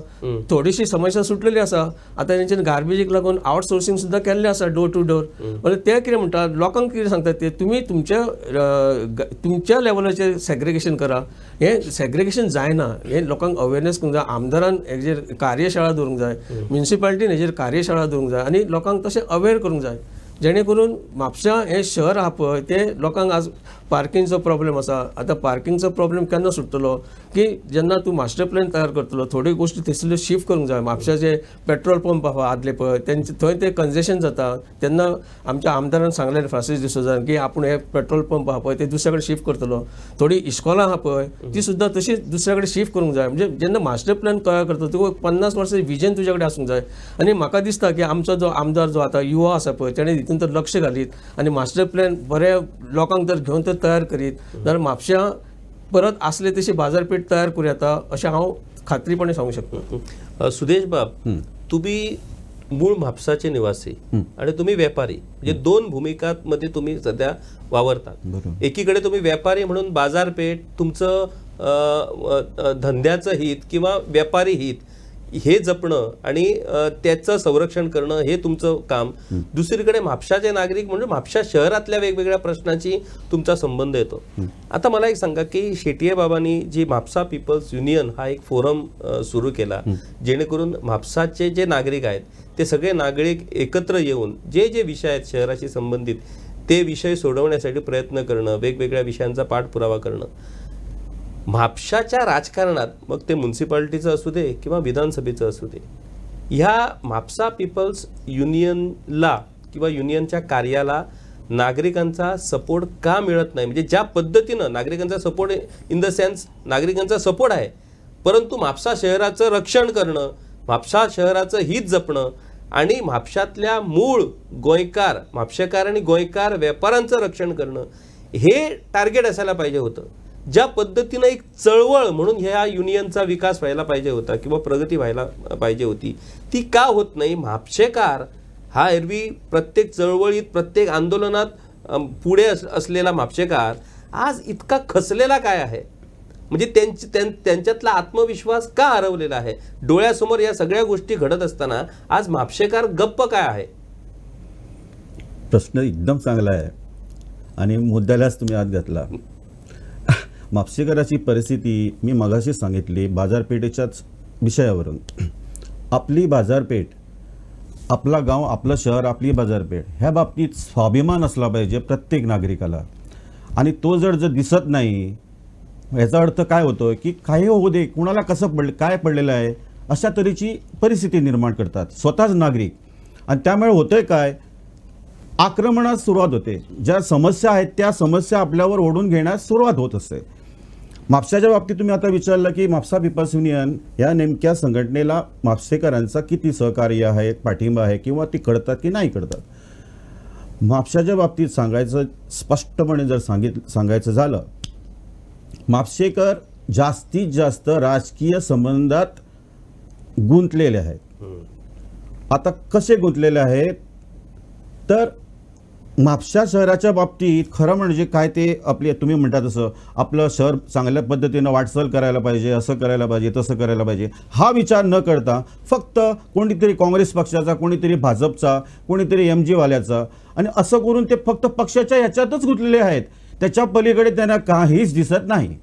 थोडीशी समस्या सुटलेली आसा. आतां तेंच्यानी गार्बेजीक लागून आउटसोर्सिंग सुद्दां केल्लें आसा डोर टू डोर. म्हणजे ते कितें म्हणटा लोकांक कितें सांगतात ते तुमी तुमच्या लेवलाचेर सेग्रिगेशन करा. हें सेग्रिगेशन जायना, हें लोकांक अवेरनेस करूंक जाय. आमदारान हेजेर कार्यशाळा दवरूंक जाय, म्युनिसिपालिटीन हेजेर कार्यशाळा दवरूंक जाय आनी लोकांक तशें अवेर करूंक जाय जेणे करून म्हापशां हें शहर आहा पळय ते लोकांक आज पार्किंगचो प्रॉब्लेम आसा. आतां पार्किंगचो प्रॉब्लेम केन्ना सुटतलो की जेन्ना तूं मास्टर प्लॅन तयार करतलो थोड्यो गोश्टी थंयसल्यो शिफ्ट करूंक जाय. म्हापशाचे पेट्रोल पंप आहा आदले पळय थंय ते कंजेशन जाता. तेन्ना आमच्या आमदारान सांगलें फ्रांसीस डिसोजान की आपूण हे पेट्रोल पंप आहा पळय ते दुसरे कडेन शिफ्ट करतलो. थोडी इस्कॉलां आहा पळय ती सुद्दां तशीच दुसरे कडेन शिफ्ट करूंक जाय. म्हणजे जेन्ना मास्टर प्लॅन तयार करता तुका 50 वर्सांचें विजन तुजे कडेन आसूंक जाय. आनी म्हाका दिसता की आमचो जो आमदार जो आतां युवा आसा पळय तेणें हितून तर लक्ष घालीत आनी मास्टर प्लॅन बऱ्या लोकांक तर घेवन तर तयार करीत जाल्यार म्हापशां परत आसले तशी बाजारपेठ तयार करूं येता अशें हांव खात्रीपणे सांगू शकता.
सुदेश बाब, तुम्ही मूळ म्हापसाचे निवासी आणि तुम्ही व्यापारी, म्हणजे दोन भूमिकांमध्ये तुम्ही सध्या वावरतात. एकीकडे तुम्ही व्यापारी म्हणून बाजारपेठ तुमचं धंद्याचं हित किंवा व्यापारी हित हे जपणं आणि त्याचं संरक्षण करणं हे तुमचं काम. दुसरीकडे म्हापशाचे नागरिक म्हणजे म्हापशा शहरातल्या वेगवेगळ्या प्रश्नांची तुमचा संबंध येतो. आता मला एक सांगा की शेटिये बाबांनी जी म्हापसा पीपल्स युनियन हा एक फोरम सुरू केला जेणेकरून म्हापसाचे जे नागरिक आहेत ते सगळे नागरिक एकत्र येऊन जे जे विषय आहेत शहराशी संबंधित ते विषय सोडवण्यासाठी प्रयत्न करणं, वेगवेगळ्या विषयांचा पाठपुरावा करणं. म्हापशाच्या राजकारणात मग ते म्युनिसिपालिटीचं असू दे किंवा विधानसभेचं असू दे ह्या म्हापसा पीपल्स युनियनला किंवा युनियनच्या कार्याला नागरिकांचा सपोर्ट का मिळत नाही? म्हणजे ज्या पद्धतीनं नागरिकांचा सपोर्ट इन द सेन्स नागरिकांचा सपोर्ट आहे परंतु म्हापसा शहराचं रक्षण करणं, म्हापसा शहराचं हित जपणं आणि म्हापशातल्या मूळ गोंयकार म्हापशेकार आणि गोंयकार व्यापाऱ्यांचं रक्षण करणं हे टार्गेट असायला पाहिजे होतं. ज्या पद्धतीनं एक चळवळ म्हणून ह्या युनियनचा विकास व्हायला पाहिजे होता किंवा प्रगती व्हायला पाहिजे होती ती का होत नाही? म्हापशेकार हा एरवी प्रत्येक चळवळीत प्रत्येक आंदोलनात पुढे असलेला म्हापशेकार आज इतका खचलेला काय आहे? म्हणजे त्यांच्यातला आत्मविश्वास का हरवलेला आहे? डोळ्यासमोर या सगळ्या गोष्टी घडत असताना आज म्हापशेकार गप्प काय आहे?
प्रश्न एकदम चांगला आहे आणि मुद्द्यालाच तुम्ही आत घातला. म्हापशेकराची परिस्थिती मी मगाशी सांगितली बाजारपेठेच्याच विषयावरून. आपली बाजारपेठ, आपला गाव, आपलं शहर, आपली बाजारपेठ ह्या बाबतीत स्वाभिमान असला पाहिजे प्रत्येक नागरिकाला. आणि तो जर दिसत नाही याचा अर्थ काय होतो की काही होऊ दे, कुणाला कसं काय पडलेलं आहे अशा तऱ्हेची परिस्थिती निर्माण करतात स्वतःच नागरिक. आणि त्यामुळे होतंय काय, आक्रमणास सुरुवात होते. ज्या समस्या आहेत त्या समस्या आपल्यावर ओढून घेण्यास सुरुवात होत असते. म्हापशाच्या बाबतीत तुम्ही आता विचारलं की म्हापसा पीपल्स युनियन या नेमक्या संघटनेला म्हापशेकरांचा किती सहकार्य आहे, पाठिंबा आहे किंवा ती करतात की नाही करतात. म्हापशाच्या बाबतीत सांगायचं स्पष्टपणे जर सांगायचं झालं, म्हापशेकर जास्तीत जास्त राजकीय संबंधात गुंतलेले आहेत. आता कसे गुंतलेले आहेत तर म्हापशा शहराच्या बाबतीत खरं म्हणजे काय ते आपले तुम्ही म्हणता तसं आपलं शहर चांगल्या पद्धतीनं वाटचाल करायला पाहिजे, असं करायला पाहिजे, तसं करायला पाहिजे हा विचार न करता फक्त कोणीतरी काँग्रेस पक्षाचा, कोणीतरी भाजपचा, कोणीतरी MG वाल्याचा आणि असं करून ते फक्त पक्षाच्या ह्याच्यातच गुंतलेले आहेत. त्याच्या पलीकडे त्यांना काहीच दिसत नाही.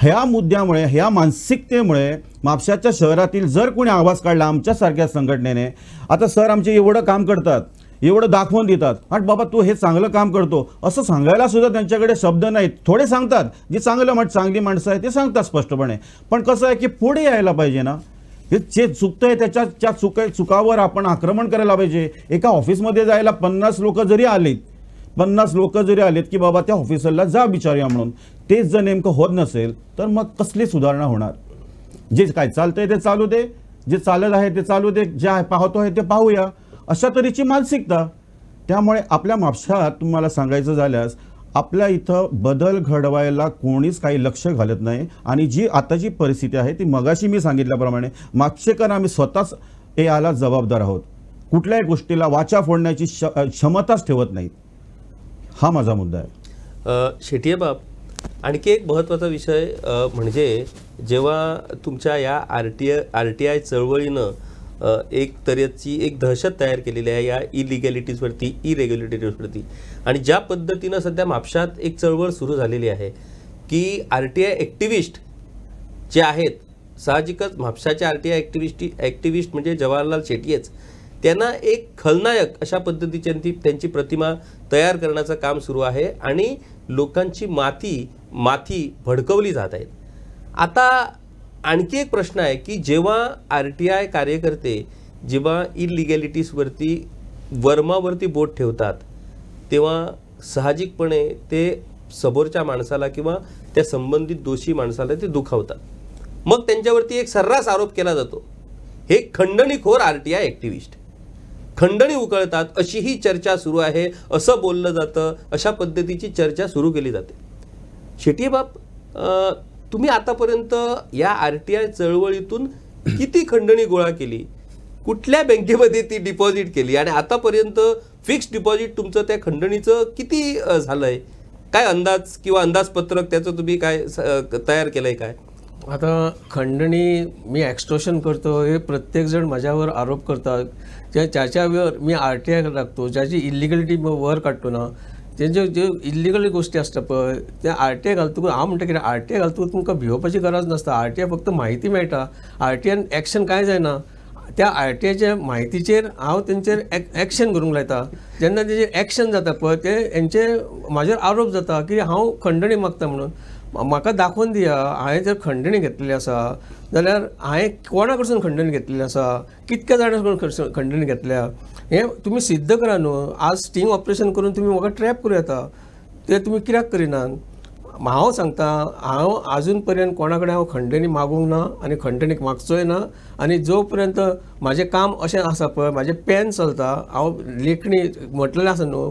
ह्या मुद्द्यामुळे, ह्या मानसिकतेमुळे म्हापशाच्या शहरातील जर कोणी आवाज काढला आमच्यासारख्या संघटनेने, आता सर आमचे एवढं काम करतात, एवढं दाखवून देतात आणि बाबा तू हे चांगलं काम करतो असं सांगायला सुद्धा त्यांच्याकडे शब्द नाहीत. थोडे सांगतात, जी चांगली माणसं आहेत ते सांगतात स्पष्टपणे. पण कसं आहे की पुढे यायला पाहिजे ना, हे जे चुकतंय त्याच्या चुकावर आपण आक्रमण करायला पाहिजे. एका ऑफिसमध्ये जायला 50 लोक जरी आलेत की बाबा त्या ऑफिसरला जा विचारूया म्हणून, तेच जर नेमकं होत नसेल तर मग कसली सुधारणा होणार? जे काय चालतंय ते चालू दे, जे चालत आहे ते चालू दे, जे पाहतो आहे ते पाहूया, अशा तऱ्हेची मानसिकता. त्यामुळे आपल्या म्हापशात तुम्हाला सांगायचं झाल्यास आपल्या इथं बदल घडवायला कोणीच काही लक्ष घालत नाही. आणि जी आताची परिस्थिती आहे ती मगाशी मी सांगितल्याप्रमाणे म्हापशेकर आम्ही स्वतःच याला जबाबदार आहोत. कुठल्याही गोष्टीला वाचा फोडण्याची क्षमताच ठेवत नाहीत. हा माझा मुद्दा आहे.
शेटियेबाब, आणखी एक महत्त्वाचा विषय म्हणजे जेव्हा तुमच्या या RTI चळवळीनं एक तऱ्हेची एक दहशत तयार केलेली आहे या इलिगॅलिटीजवरती, इरेग्युलेटरीजवरती, आणि ज्या पद्धतीनं सध्या म्हापशात एक चळवळ सुरू झालेली आहे की RTI ॲक्टिव्हिस्ट जे आहेत, साहजिकच म्हापशाचे RTI ॲक्टिव्हिस्ट म्हणजे जवाहरलाल शेटियेच, त्यांना एक खलनायक अशा पद्धतीची त्यांची प्रतिमा तयार करण्याचं काम सुरू आहे आणि लोकांची माथी भडकवली जात आहेत. आता आणखी एक प्रश्न आहे की जेव्हा RTI कार्यकर्ते जेव्हा इलिगॅलिटीजवरती वर्मावरती बोट ठेवतात तेव्हा साहजिकपणे ते समोरच्या माणसाला किंवा त्या संबंधित दोषी माणसाला ते दुखावतात. मग त्यांच्यावरती एक सर्रास आरोप केला जातो, हे खंडणीखोर RTI ॲक्टिव्हिस्ट, खंडणी उकळतात अशी ही चर्चा सुरू आहे, असं बोललं जातं, अशा पद्धतीची चर्चा सुरू केली जाते. शेटियेबाब, तुम्ही आतापर्यंत या RTI चळवळीतून किती खंडणी गोळा केली, कुठल्या बँकेमध्ये ती डिपॉझिट केली आणि आतापर्यंत फिक्स डिपॉझिट तुमचं त्या खंडणीचं किती झालंय, काय अंदाज किंवा अंदाजपत्रक त्याचं तुम्ही काय तयार केलंय काय?
आता खंडणी मी एक्स्टॉर्शन करतो हे प्रत्येकजण माझ्यावर आरोप करतात. ज्याच्यावर मी RTI लागतो, ज्याची इलिगलिटी वर काढतो ना, तेजे जे इलिगल गोष्टी असतात पळय त्या RTI घालतकूच हांव म्हणटा कितें RTI घालतकूच तुमकां भिवपाची गरज नासता. RTI फक्त म्हायती मेळटा, RTI एक्शन कांय जायना. त्या RTIच्या म्हायतीचेर हांव तेंचेर एक्शन करूंक लायता. जेन्ना तेजेर एक्शन जाता पळय ते हेंचे म्हाजेर आरोप जाता की हांव खंडणी मागता म्हणून. म्हाका दाखोवन दिया हांवें जर खंडणी घेतलेली आसा जाल्यार हांवें कोणा कडसून खंडणी घेतलेली आसा, कितक्या जाणां कडसून खंडणी घेतल्या, हें तुमी सिद्ध करा न्हू. आज स्टिंग ऑपरेशन करून तुमी म्हाका ट्रॅप करूं येता, ते तुमी कित्याक करिनात? हांव सांगता, हांव आजून पर्यंत कोणा कडेन हांव खंडणी मागूंक ना आनी खंडणीक मागचोय ना. आनी जो पर्यंत म्हाजें काम अशें आसा पळय, म्हाजें पेन चलता, हांव लेखणी म्हटलेलें आसा न्हू,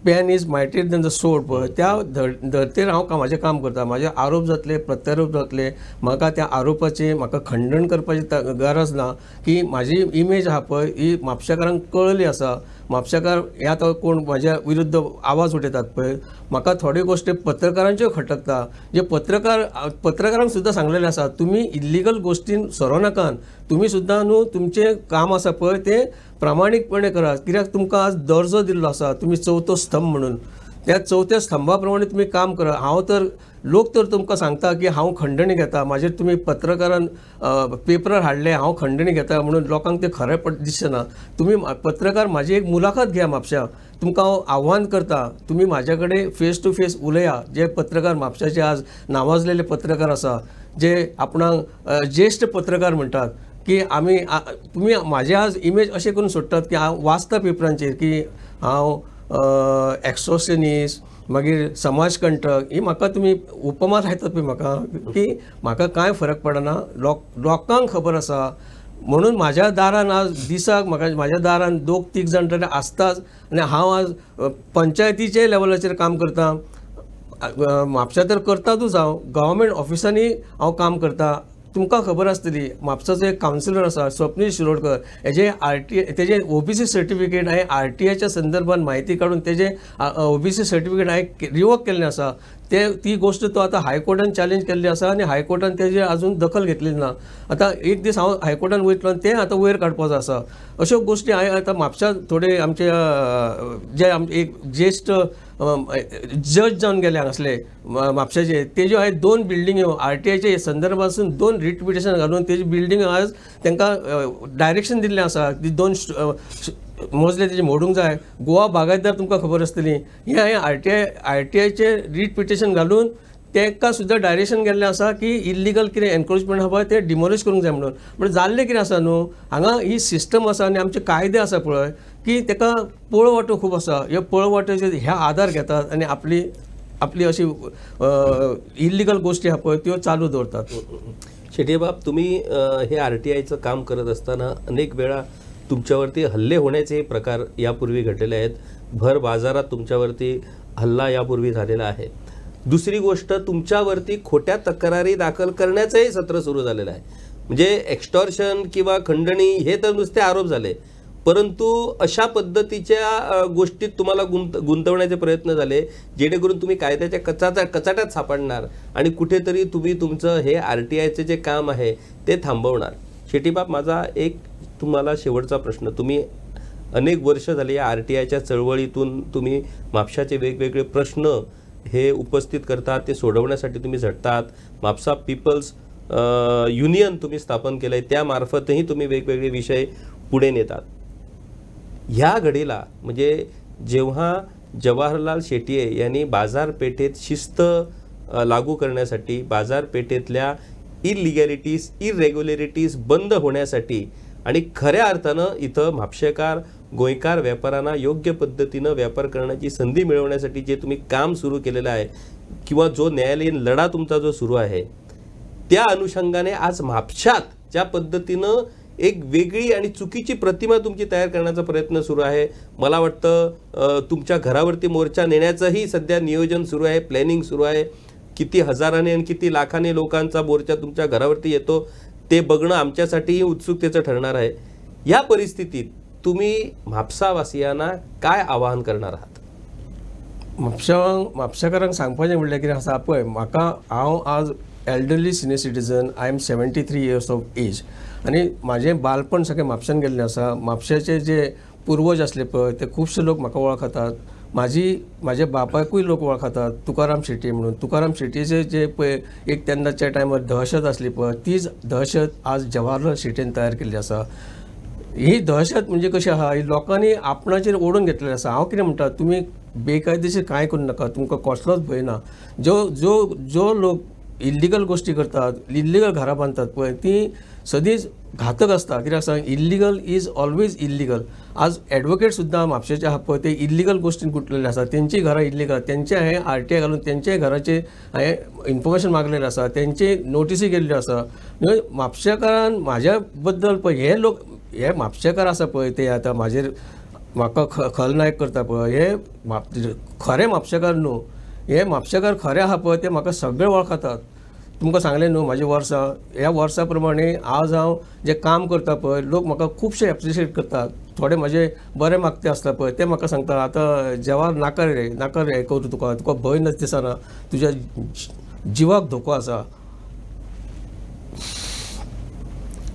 पेन इज मायटीर दॅन द सोड पळय, त्या धर्तेर हांव म्हाजें काम करता. म्हाजे आरोप जातले, प्रत्यारोप जातले, म्हाका त्या आरोपाचें म्हाका खंडन करपाची गरज ना. की म्हाजी इमेज आहा पळय ही म्हापशेकारांक कळली आसा. म्हापशेकार हे आतां कोण म्हाज्या विरुद्ध आवाज उठयतात पळय, म्हाका थोड्यो गोश्टी पत्रकारांच्यो खटकता. जे पत्रकारांक सुद्दां सांगलेलें आसा, तुमी इल्लिगल गोश्टीन सरो नाकात, तुमी सुद्दां न्हू तुमचें काम आसा पळय तें प्रामाणीकपणे करात. कित्याक तुमकां आज दर्जो दिल्लो आसा, तुमी चवथो स्तंभ म्हणून, त्या चवथ्या स्तंभा प्रमाणे तुमी काम करा. हांव तर लोक तर तुमकां सांगता की हांव खंडणी घेता, म्हाजेर तुमी पत्रकारान पेपरार हाडले हांव खंडणी घेता म्हणून लोकांक तें खरें दिसना. तुमी पत्रकार म्हाजी एक मुलाखत घ्या म्हापशा, तुमकां हांव आव्हान करता, तुमी म्हाज्या कडेन फेस टू फेस उलया. जे पत्रकार म्हापशाचे आज नावाजलेले पत्रकार आसा, जे आपणाक ज्येश्ठ पत्रकार म्हणटात, की आमी तुमी म्हाजे आज इमेज अशें करून सोडटात की हांव वाचता पेपरांचेर की हांव एक्सॉर्शनिस्ट, मागीर समाजकंटक, ही म्हाका तुमी उपमा लायतात पळय म्हाका, की म्हाका कांय फरक पडना. लोकांक खबर आसा म्हणून म्हाज्या दारान आज दिसाक म्हाज्या दारान 2-3 जाण तरी आसताच. आनी हांव आज पंचायतीचे लेवलाचेर काम करता, म्हापशा तर करतातूच, हांव गव्हर्मेंट ऑफिसांनी हांव काम करता. तुमकां खबर आसतली म्हापसाचो एक कावन्सिलर आसा स्वप्नील शिरोडकर, हेजे तेजे OBC सर्टिफिकेट हांवें RTIच्या संदर्भात म्हायती काडून तेजे OBC सर्टिफिकेट हांवें रिवोक केल्लें आसा. ती गोश्ट तो आतां हायकोर्टान चॅलेंज केल्ली आसा आनी हायकोर्टान तेजेर अजून दखल घेतलेली ना. आतां एक दीस हांव हायकोर्टान वयतलो आनी तें आतां वयर काडपाचो आसा. अश्यो गोश्टी हांवें आतां म्हापशा थोडे आमचे जे एक ज्येश्ठ जज जावन गेले हांगासले म्हापशाचे, तेज्यो हांवें 2 बिल्डिंग्यो RTIचे संदर्भासून 2 रिट पिटिशन घालून तेजी बिल्डिंग आज तांकां डायरेक्शन दिल्लें आसा. ती 2 मजले तेजे मोडूंक जाय. गोवा बागायतदार तुमकां खबर आसतली, हें हांवें RTIचे रिट पिटिशन घालून तांकां सुद्दां डायरेक्शन गेल्लें आसा की इल्लिगल कितें एनक्रोचमेंट आसा पळय तें डिमोलिश करूंक जाय म्हणून. म्हणजे जाल्लें कितें आसा न्हू, हांगा ही सिस्टम आसा आनी आमचे कायदे आसा पळय की ताका पळवाटो खूब आसा. ह्या पळवाट्याचे ह्या आधार घेतात आनी आपली अशी इल्लिगल गोश्टी आहा पळय त्यो चालू दवरतात.
शेटियेबाब, तुम्ही हे RTIचं काम करत असताना अनेक वेळा तुमच्यावरती हल्ले होण्याचे प्रकार यापूर्वी घडलेले आहेत. भर बाजारात तुमच्यावरती हल्ला यापूर्वी झालेला आहे. दुसरी गोष्ट, तुमच्यावरती खोट्या तक्रारी दाखल करण्याचंही सत्र सुरू झालेलं आहे. म्हणजे एक्स्टॉर्शन किंवा खंडणी हे तर नुसते आरोप झाले, परंतु अशा पद्धतीच्या गोष्टीत तुम्हाला गुंतवण्याचे प्रयत्न झाले जेणेकरून तुम्ही कायद्याच्या कचाट्यात सापडणार आणि कुठेतरी तुम्ही तुमचं हे RTIचे जे काम आहे ते थांबवणार. शेट्टीबाप, माझा एक तुम्हाला शेवटचा प्रश्न. तुम्ही अनेक वर्ष झाली या RTIच्या चळवळीतून तुम्ही म्हापशाचे वेगवेगळे प्रश्न हे उपस्थित करतात, ते सोडवण्यासाठी तुम्ही झटतात. म्हापसा पीपल्स युनियन तुम्ही स्थापन केलं आहे, त्यामार्फतही तुम्ही वेगवेगळे विषय पुढे नेतात. ह्या घडीला म्हणजे जेव्हा जवाहरलाल शेटिये यांनी बाजारपेठेत शिस्त लागू करण्यासाठी, बाजारपेठेतल्या इलिगॅलिटीज इरेग्युलॅरिटीज बंद होण्यासाठी आणि खऱ्या अर्थानं इथं म्हापशेकार गोंयकार व्यापाऱ्यांना योग्य पद्धतीनं व्यापार करण्याची संधी मिळवण्यासाठी जे तुम्ही काम सुरू केलेलं आहे किंवा जो न्यायालयीन लढा तुमचा जो सुरू आहे, त्या अनुषंगाने आज म्हापशात ज्या पद्धतीनं एक वेगळी आणि चुकीची प्रतिमा तुमची तयार करण्याचा प्रयत्न सुरू आहे. मला वाटतं तुमच्या घरावरती मोर्चा नेण्याचंही सध्या नियोजन सुरू आहे, प्लॅनिंग सुरू आहे. किती हजाराने आणि किती लाखाने लोकांचा मोर्चा तुमच्या घरावरती येतो ते बघणं आमच्यासाठीही उत्सुकतेचं ठरणार आहे. या परिस्थितीत तुम्ही म्हापसावासियांना काय आवाहन करणार आहात?
म्हापशाकारांक सांगपाचें म्हणल्यार कितें आसा पळय, हांव आज elderly senior citizen. I am 73 years of age आनी म्हाजें बालपण सगळें म्हापशान गेल्लें आसा. म्हापशाचे जे पूर्वज आसले पळय ते खुबशे लोक म्हाका वळखतात. म्हाज्या बापायकूय लोक वळखतात तुकाराम शेट्टी म्हणून. तुकाराम शेट्टीचे जे पळय एक तेन्नाच्या टायमार दहशत आसली पळय, तीच दहशत आज जवाहरलाल शेट्टीन तयार केल्ली आसा. ही दहशत म्हणजे कशी आहा, ही लोकांनी आपणाचेर ओडून घेतलेली आसा. हांव कितें म्हणटा, तुमी बेकायदेशीर कांय करूं नाका, तुमकां कसलोच भंय ना. जो लोक इल्लिगल गोष्टी करतात, इल्लिगल घरां बांदतात पळय, ती सदींच घातक आसता. कित्याक सांग, इल्लिगल इज ऑलवेज इल्लिगल. आज एडवोकेट सुद्दां म्हापशेचे आहा पळय ते इल्लिगल गोश्टीन गुंतलेले आसा. तेंची घरां इल्लिगल, तेंचे हांवें RTI घालून तेंच्याय घराचे हांवें इन्फॉर्मेशन मागलेलें आसा, तेंचे नोटिसी गेल्ल्यो आसा. म्हापशेकारान म्हाज्या बद्दल पळय हे लोक, हे म्हापशेकार आसा पळय ते आतां म्हाका खलनायक करता पळय, हे खरे म्हापशेकार न्हू. हे म्हापशेकार खरे आहा पळय ते म्हाका सगळे वळखतात. तुमकां सांगलें न्हू म्हाजें वर्सां, ह्या वर्सा प्रमाणे आज हांव जें काम करता पळय लोक म्हाका खुबशे एप्रिशिएट करतात. थोडे म्हाजे बरे मागते आसता पळय ते म्हाका सांगता, आतां जेवार नाका रे करूं, तुका भंय दिसना, तुज्या जिवाक धोको आसा.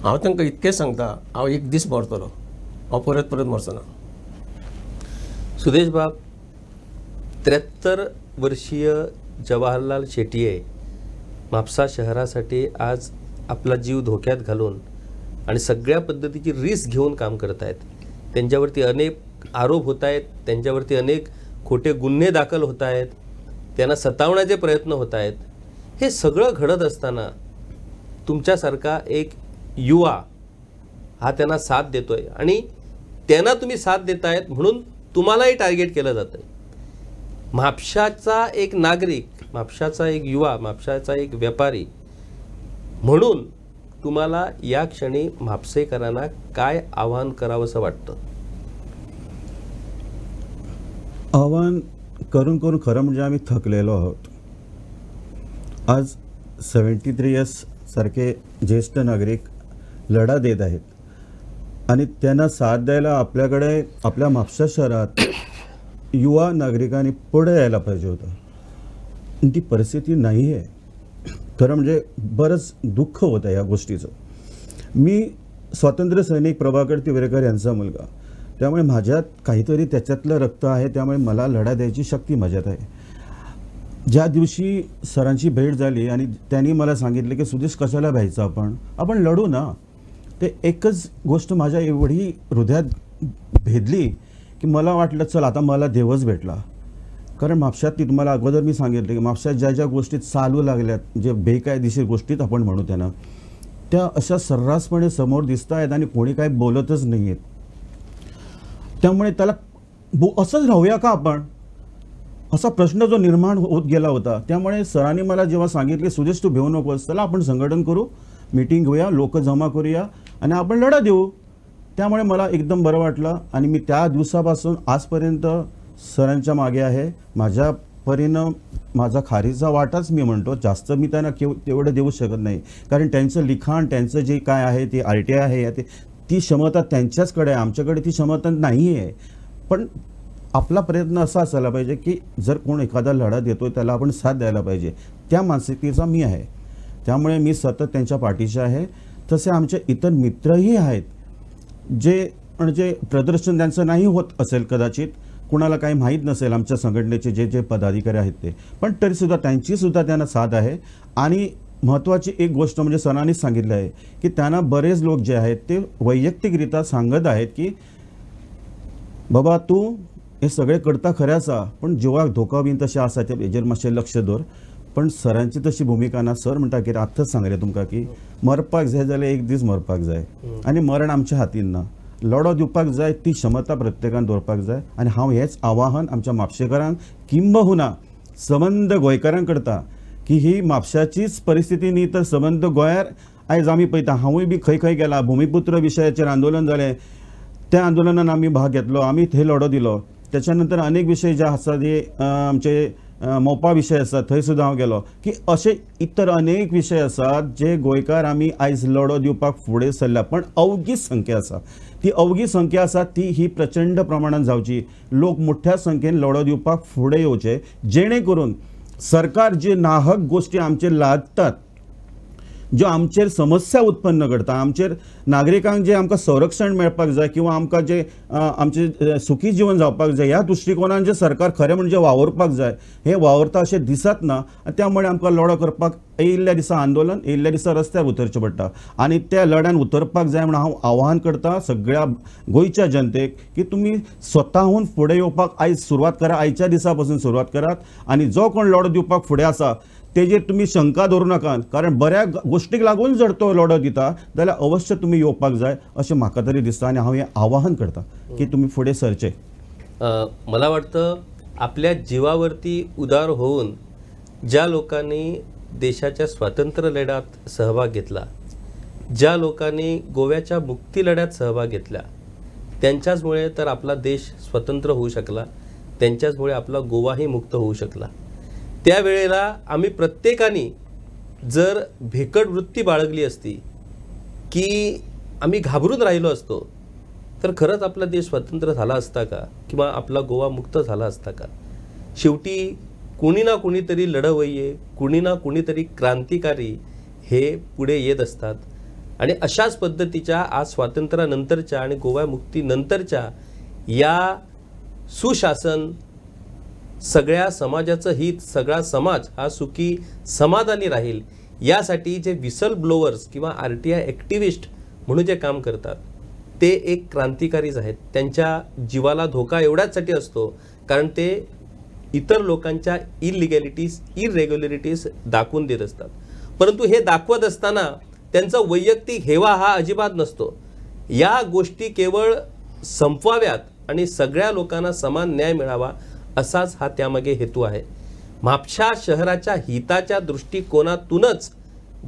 हांव तांकां इतकेंच सांगता, हांव एक दीस मरतलो, हांव परत मरचना.
सुदेश बाब, 73 वर्षीय जवाहरलाल शेटिये म्हापसा शहरासाठी आज आपला जीव धोक्यात घालून आणि सगळ्या पद्धतीची रिस्क घेऊन काम करत आहेत. त्यांच्यावरती अनेक आरोप होत आहेत, त्यांच्यावरती अनेक खोटे गुन्हे दाखल होत आहेत, त्यांना सतावण्याचे प्रयत्न होत आहेत. हे सगळं घडत असताना तुमच्यासारखा एक युवा हा त्यांना साथ देतोय आणि त्यांना तुम्ही साथ देतायत म्हणून तुम्हालाही टार्गेट केलं जातं. म्हापशाचा एक नागरिक, म्हापशाचा एक युवा, म्हापशाचा एक व्यापारी म्हणून तुम्हाला या क्षणी म्हापसेकरांना काय आवाहन करावंसं वाटतं?
आव्हान करून करून खरं म्हणजे आम्ही थकलेलो आहोत. आज 73 years सारखे ज्येष्ठ नागरिक लढा देत आहेत आणि त्यांना साथ द्यायला आपल्याकडे आपल्या म्हापसा शहरात युवा नागरिकांनी पुढे यायला पाहिजे होतं. ती परिस्थिती नाही आहे. खरं म्हणजे बरंच दुःख होतं या गोष्टीचं. मी स्वातंत्र्य सैनिक प्रभाकर तिवरेकर यांचा मुलगा, त्यामुळे माझ्यात काहीतरी त्याच्यातलं रक्त आहे, त्यामुळे मला लढा द्यायची शक्ती माझ्यात आहे. ज्या दिवशी सरांची भेट झाली आणि त्यांनी मला सांगितले की सुदेश कशाला भ्यायचं, आपण लढू ना, ते एकच गोष्ट माझ्या एवढी हृदयात भेदली की मला वाटलं चल आता मला देवच भेटला. कारण म्हापशात ती तुम्हाला अगोदर मी सांगितलं की म्हापशात ज्या ज्या गोष्टी चालू लागल्यात, जे बेकायदेशीर गोष्टीत आपण म्हणू त्यांना, त्या अशा सर्रासपणे समोर दिसत आहेत आणि कोणी काय बोलतच नाही आहेत. त्यामुळे त्याला असंच राहूया का आपण, असा प्रश्न जो निर्माण होत गेला होता. त्यामुळे सरांनी मला जेव्हा सांगितले सुदेश तू भेऊ नकोस, चला आपण संघटन करू, मीटिंग घेऊया, लोक जमा करूया आणि आपण लढा देऊ. त्यामुळे मला एकदम बरं वाटलं आणि मी त्या दिवसापासून आजपर्यंत सरांच्या मागे आहे. माझ्या परीनं माझा खारीचा वाटाच मी म्हणतो, जास्त मी त्यांना तेवढं देऊ शकत नाही. कारण त्यांचं लिखाण, त्यांचं जे काय आहे ते RTI आहे, ती क्षमता त्यांच्याचकडे आहे, आमच्याकडे ती क्षमता नाही आहे. पण आपला प्रयत्न असा असायला पाहिजे की जर कोण एखादा लढा देतोय त्याला आपण साथ द्यायला पाहिजे. त्या मानसिकतेचा मी आहे, त्यामुळे मी सतत त्यांच्या पाठीशी आहे. तसे आमचे इतर मित्रही आहेत जे म्हणजे प्रदर्शन त्यांचं नाही होत असेल, कदाचित कुणाला काही माहीत नसेल आमच्या संघटनेचे जे जे पदाधिकारी आहेत ते, पण तरीसुद्धा त्यांचीसुद्धा त्यांना साथ आहे. आणि महत्त्वाची एक गोष्ट म्हणजे सरांनीच सांगितलं आहे की त्यांना बरेच लोक जे आहेत ते वैयक्तिकरित्या सांगत आहेत की बाबा तू हे सगळे करता खऱ्याचा, पण जेव्हा धोका होईन तशें आसा ते हेजेर मातशें लक्ष दवर. पण सरांची तशी भूमिका ना. सर म्हणटा की आत्ताच सांगले तुमकां की मरपाक जाय जाल्यार एक दीस मरपाक जाय आनी मरण आमच्या हातीन ना. लढो दिवपाक जाय ती क्षमता प्रत्येकान दवरपाक जाय. आनी हांव हेच आवाहन आमच्या म्हापशेकारांक किंबहुना सबंद गोंयकारांक करता की ही म्हापशाचीच परिस्थिती न्ही तर सबंद गोंयार आयज आमी पळयता. हांवूय बी खंय खंय गेला, भुमिपुत्र विशयाचेर आंदोलन जालें, त्या आंदोलनान आमी भाग घेतलो, आमी थंय लढो दिलो. त्याच्यानंतर अनेक विषय जे आसा ते आमचे मोपा विषय आसा थंय सुद्दां हांव गेलो की अशे इतर अनेक विषय आसात जे गोंयकार आमी आयज लढो दिवपाक फुडें सरल्या. पण अवघी संख्या आसा, ती अवघी संख्या आसा ती ही प्रचंड प्रमाणात जावची. लोक मोठ्या संख्येन लढो दिवपाक फुडें येवचे, जेणे करून सरकार जे नाहक गोष्टी आमचेर लादतात, ज्यो आमचेर समस्या उत्पन्न करता, आमचेर नागरिकांक जे आमकां संरक्षण मेळपाक जाय किंवा आमकां जे आमचे सुखी जीवन जावपाक जाय ह्या दृश्टिकोनान जे सरकार खरें म्हणजे वावरपाक जाय हे वावरता अशें दिसत ना. त्यामुळे आमकां लढो करपाक येयल्ल्या दिसा आंदोलन, येयल्ल्या दिसा रस्त्यार उतरचें पडटा. आनी त्या लढ्यान उतरपाक जाय म्हणून हांव आवाहन करता सगळ्या गोंयच्या जनतेक की तुमी स्वताहून फुडें येवपाक आयज सुरवात करा, आयच्या दिसा पासून सुरवात करात. आनी जो कोण लढो दिवपाक फुडें आसा तेजेर तुम्ही शंका धरू नाकात, कारण बऱ्या गोष्टीक लागून जर तो लढो दिता जाल्यार अवश्य तुम्ही येवपाक जाय अशें म्हाका तरी दिसता. आनी हांव हें आवाहन करता की तुम्ही फुडें सरचे.
मला वाटतं आपल्या जीवावरती उदार होऊन ज्या लोकांनी देशाच्या स्वातंत्र्य लढ्यात सहभाग घेतला, ज्या लोकांनी गोव्याच्या मुक्ती लढ्यात सहभाग घेतला, त्यांच्याचमुळे तर आपला देश स्वतंत्र होऊ शकला, त्यांच्याचमुळे आपला गोवाही मुक्त होऊ शकला. त्यावेळेला आम्ही प्रत्येकाने जर भेकड वृत्ती बाळगली असती की आम्ही घाबरून राहिलो असतो तर खरंच आपला देश स्वतंत्र झाला असता का किंवा आपला गोवा मुक्त झाला असता का. शेवटी कुणी ना कुणीतरी लढवय्ये, कुणी ना कुणीतरी क्रांतिकारी हे पुढे येत असतात. आणि अशाच पद्धतीच्या आज स्वातंत्र्यानंतरच्या आणि गोवा मुक्तीनंतरच्या या सुशासन, सगळ्या समाजाचं हित, सगळा समाज हा सुखी समाधानी राहील यासाठी जे विसल ब्लोअर्स किंवा RTI ॲक्टिव्हिस्ट म्हणून जे काम करतात ते एक क्रांतिकारीच आहेत. त्यांच्या जीवाला धोका एवढ्याचसाठी असतो कारण ते इतर लोकांच्या इरेग्युलरिटीज दाखवून देत असतात. परंतु हे दाखवत असताना त्यांचा वैयक्तिक हेवा हा अजिबात नसतो. या गोष्टी केवळ संपवाव्यात आणि सगळ्या लोकांना समान न्याय मिळावा असाच हा त्यामागे हेतू आहे. म्हापशा शहराच्या हिताच्या दृष्टिकोनातूनच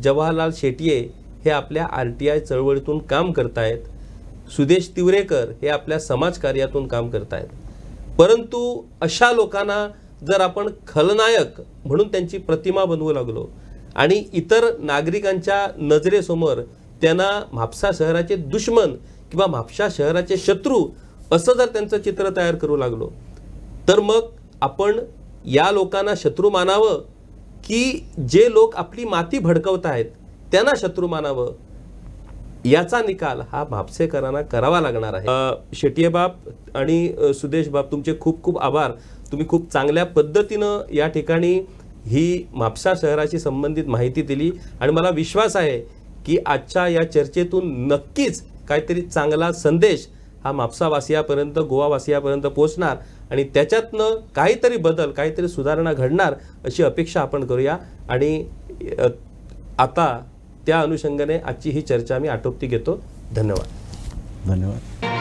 जवाहरलाल शेटिये हे आपल्या RTI चळवळीतून काम करतायत. सुदेश तिवरेकर हे आपल्या समाजकार्यातून काम करतायत. परंतु अशा लोकांना जर आपण खलनायक म्हणून त्यांची प्रतिमा बनवू लागलो आणि इतर नागरिकांच्या नजरेसमोर त्यांना म्हापसा शहराचे दुश्मन किंवा म्हापशा शहराचे शत्रू असं जर त्यांचं चित्र तयार करू लागलो तर मग आपण या लोकांना शत्रू मानावं की जे लोक आपली माती भडकवत आहेत त्यांना शत्रू मानावं, याचा निकाल हा म्हापसेकरांना करावा लागणार आहे. शेटिये बाप आणि सुदेश बाप तुमचे खूप खूप आभार. तुम्ही खूप चांगल्या पद्धतीनं या ठिकाणी ही म्हापसा शहराशी संबंधित माहिती दिली आणि मला विश्वास आहे की आजच्या या चर्चेतून नक्कीच काहीतरी चांगला संदेश हा म्हापसावासियापर्यंत, गोवावासियापर्यंत पोहोचणार आणि त्याच्यातनं काहीतरी बदल, काहीतरी सुधारणा घडणार अशी अपेक्षा आपण करूया. आणि आता त्या अनुषंगाने आजची ही चर्चा मी आटोपती घेतो. धन्यवाद.
धन्यवाद.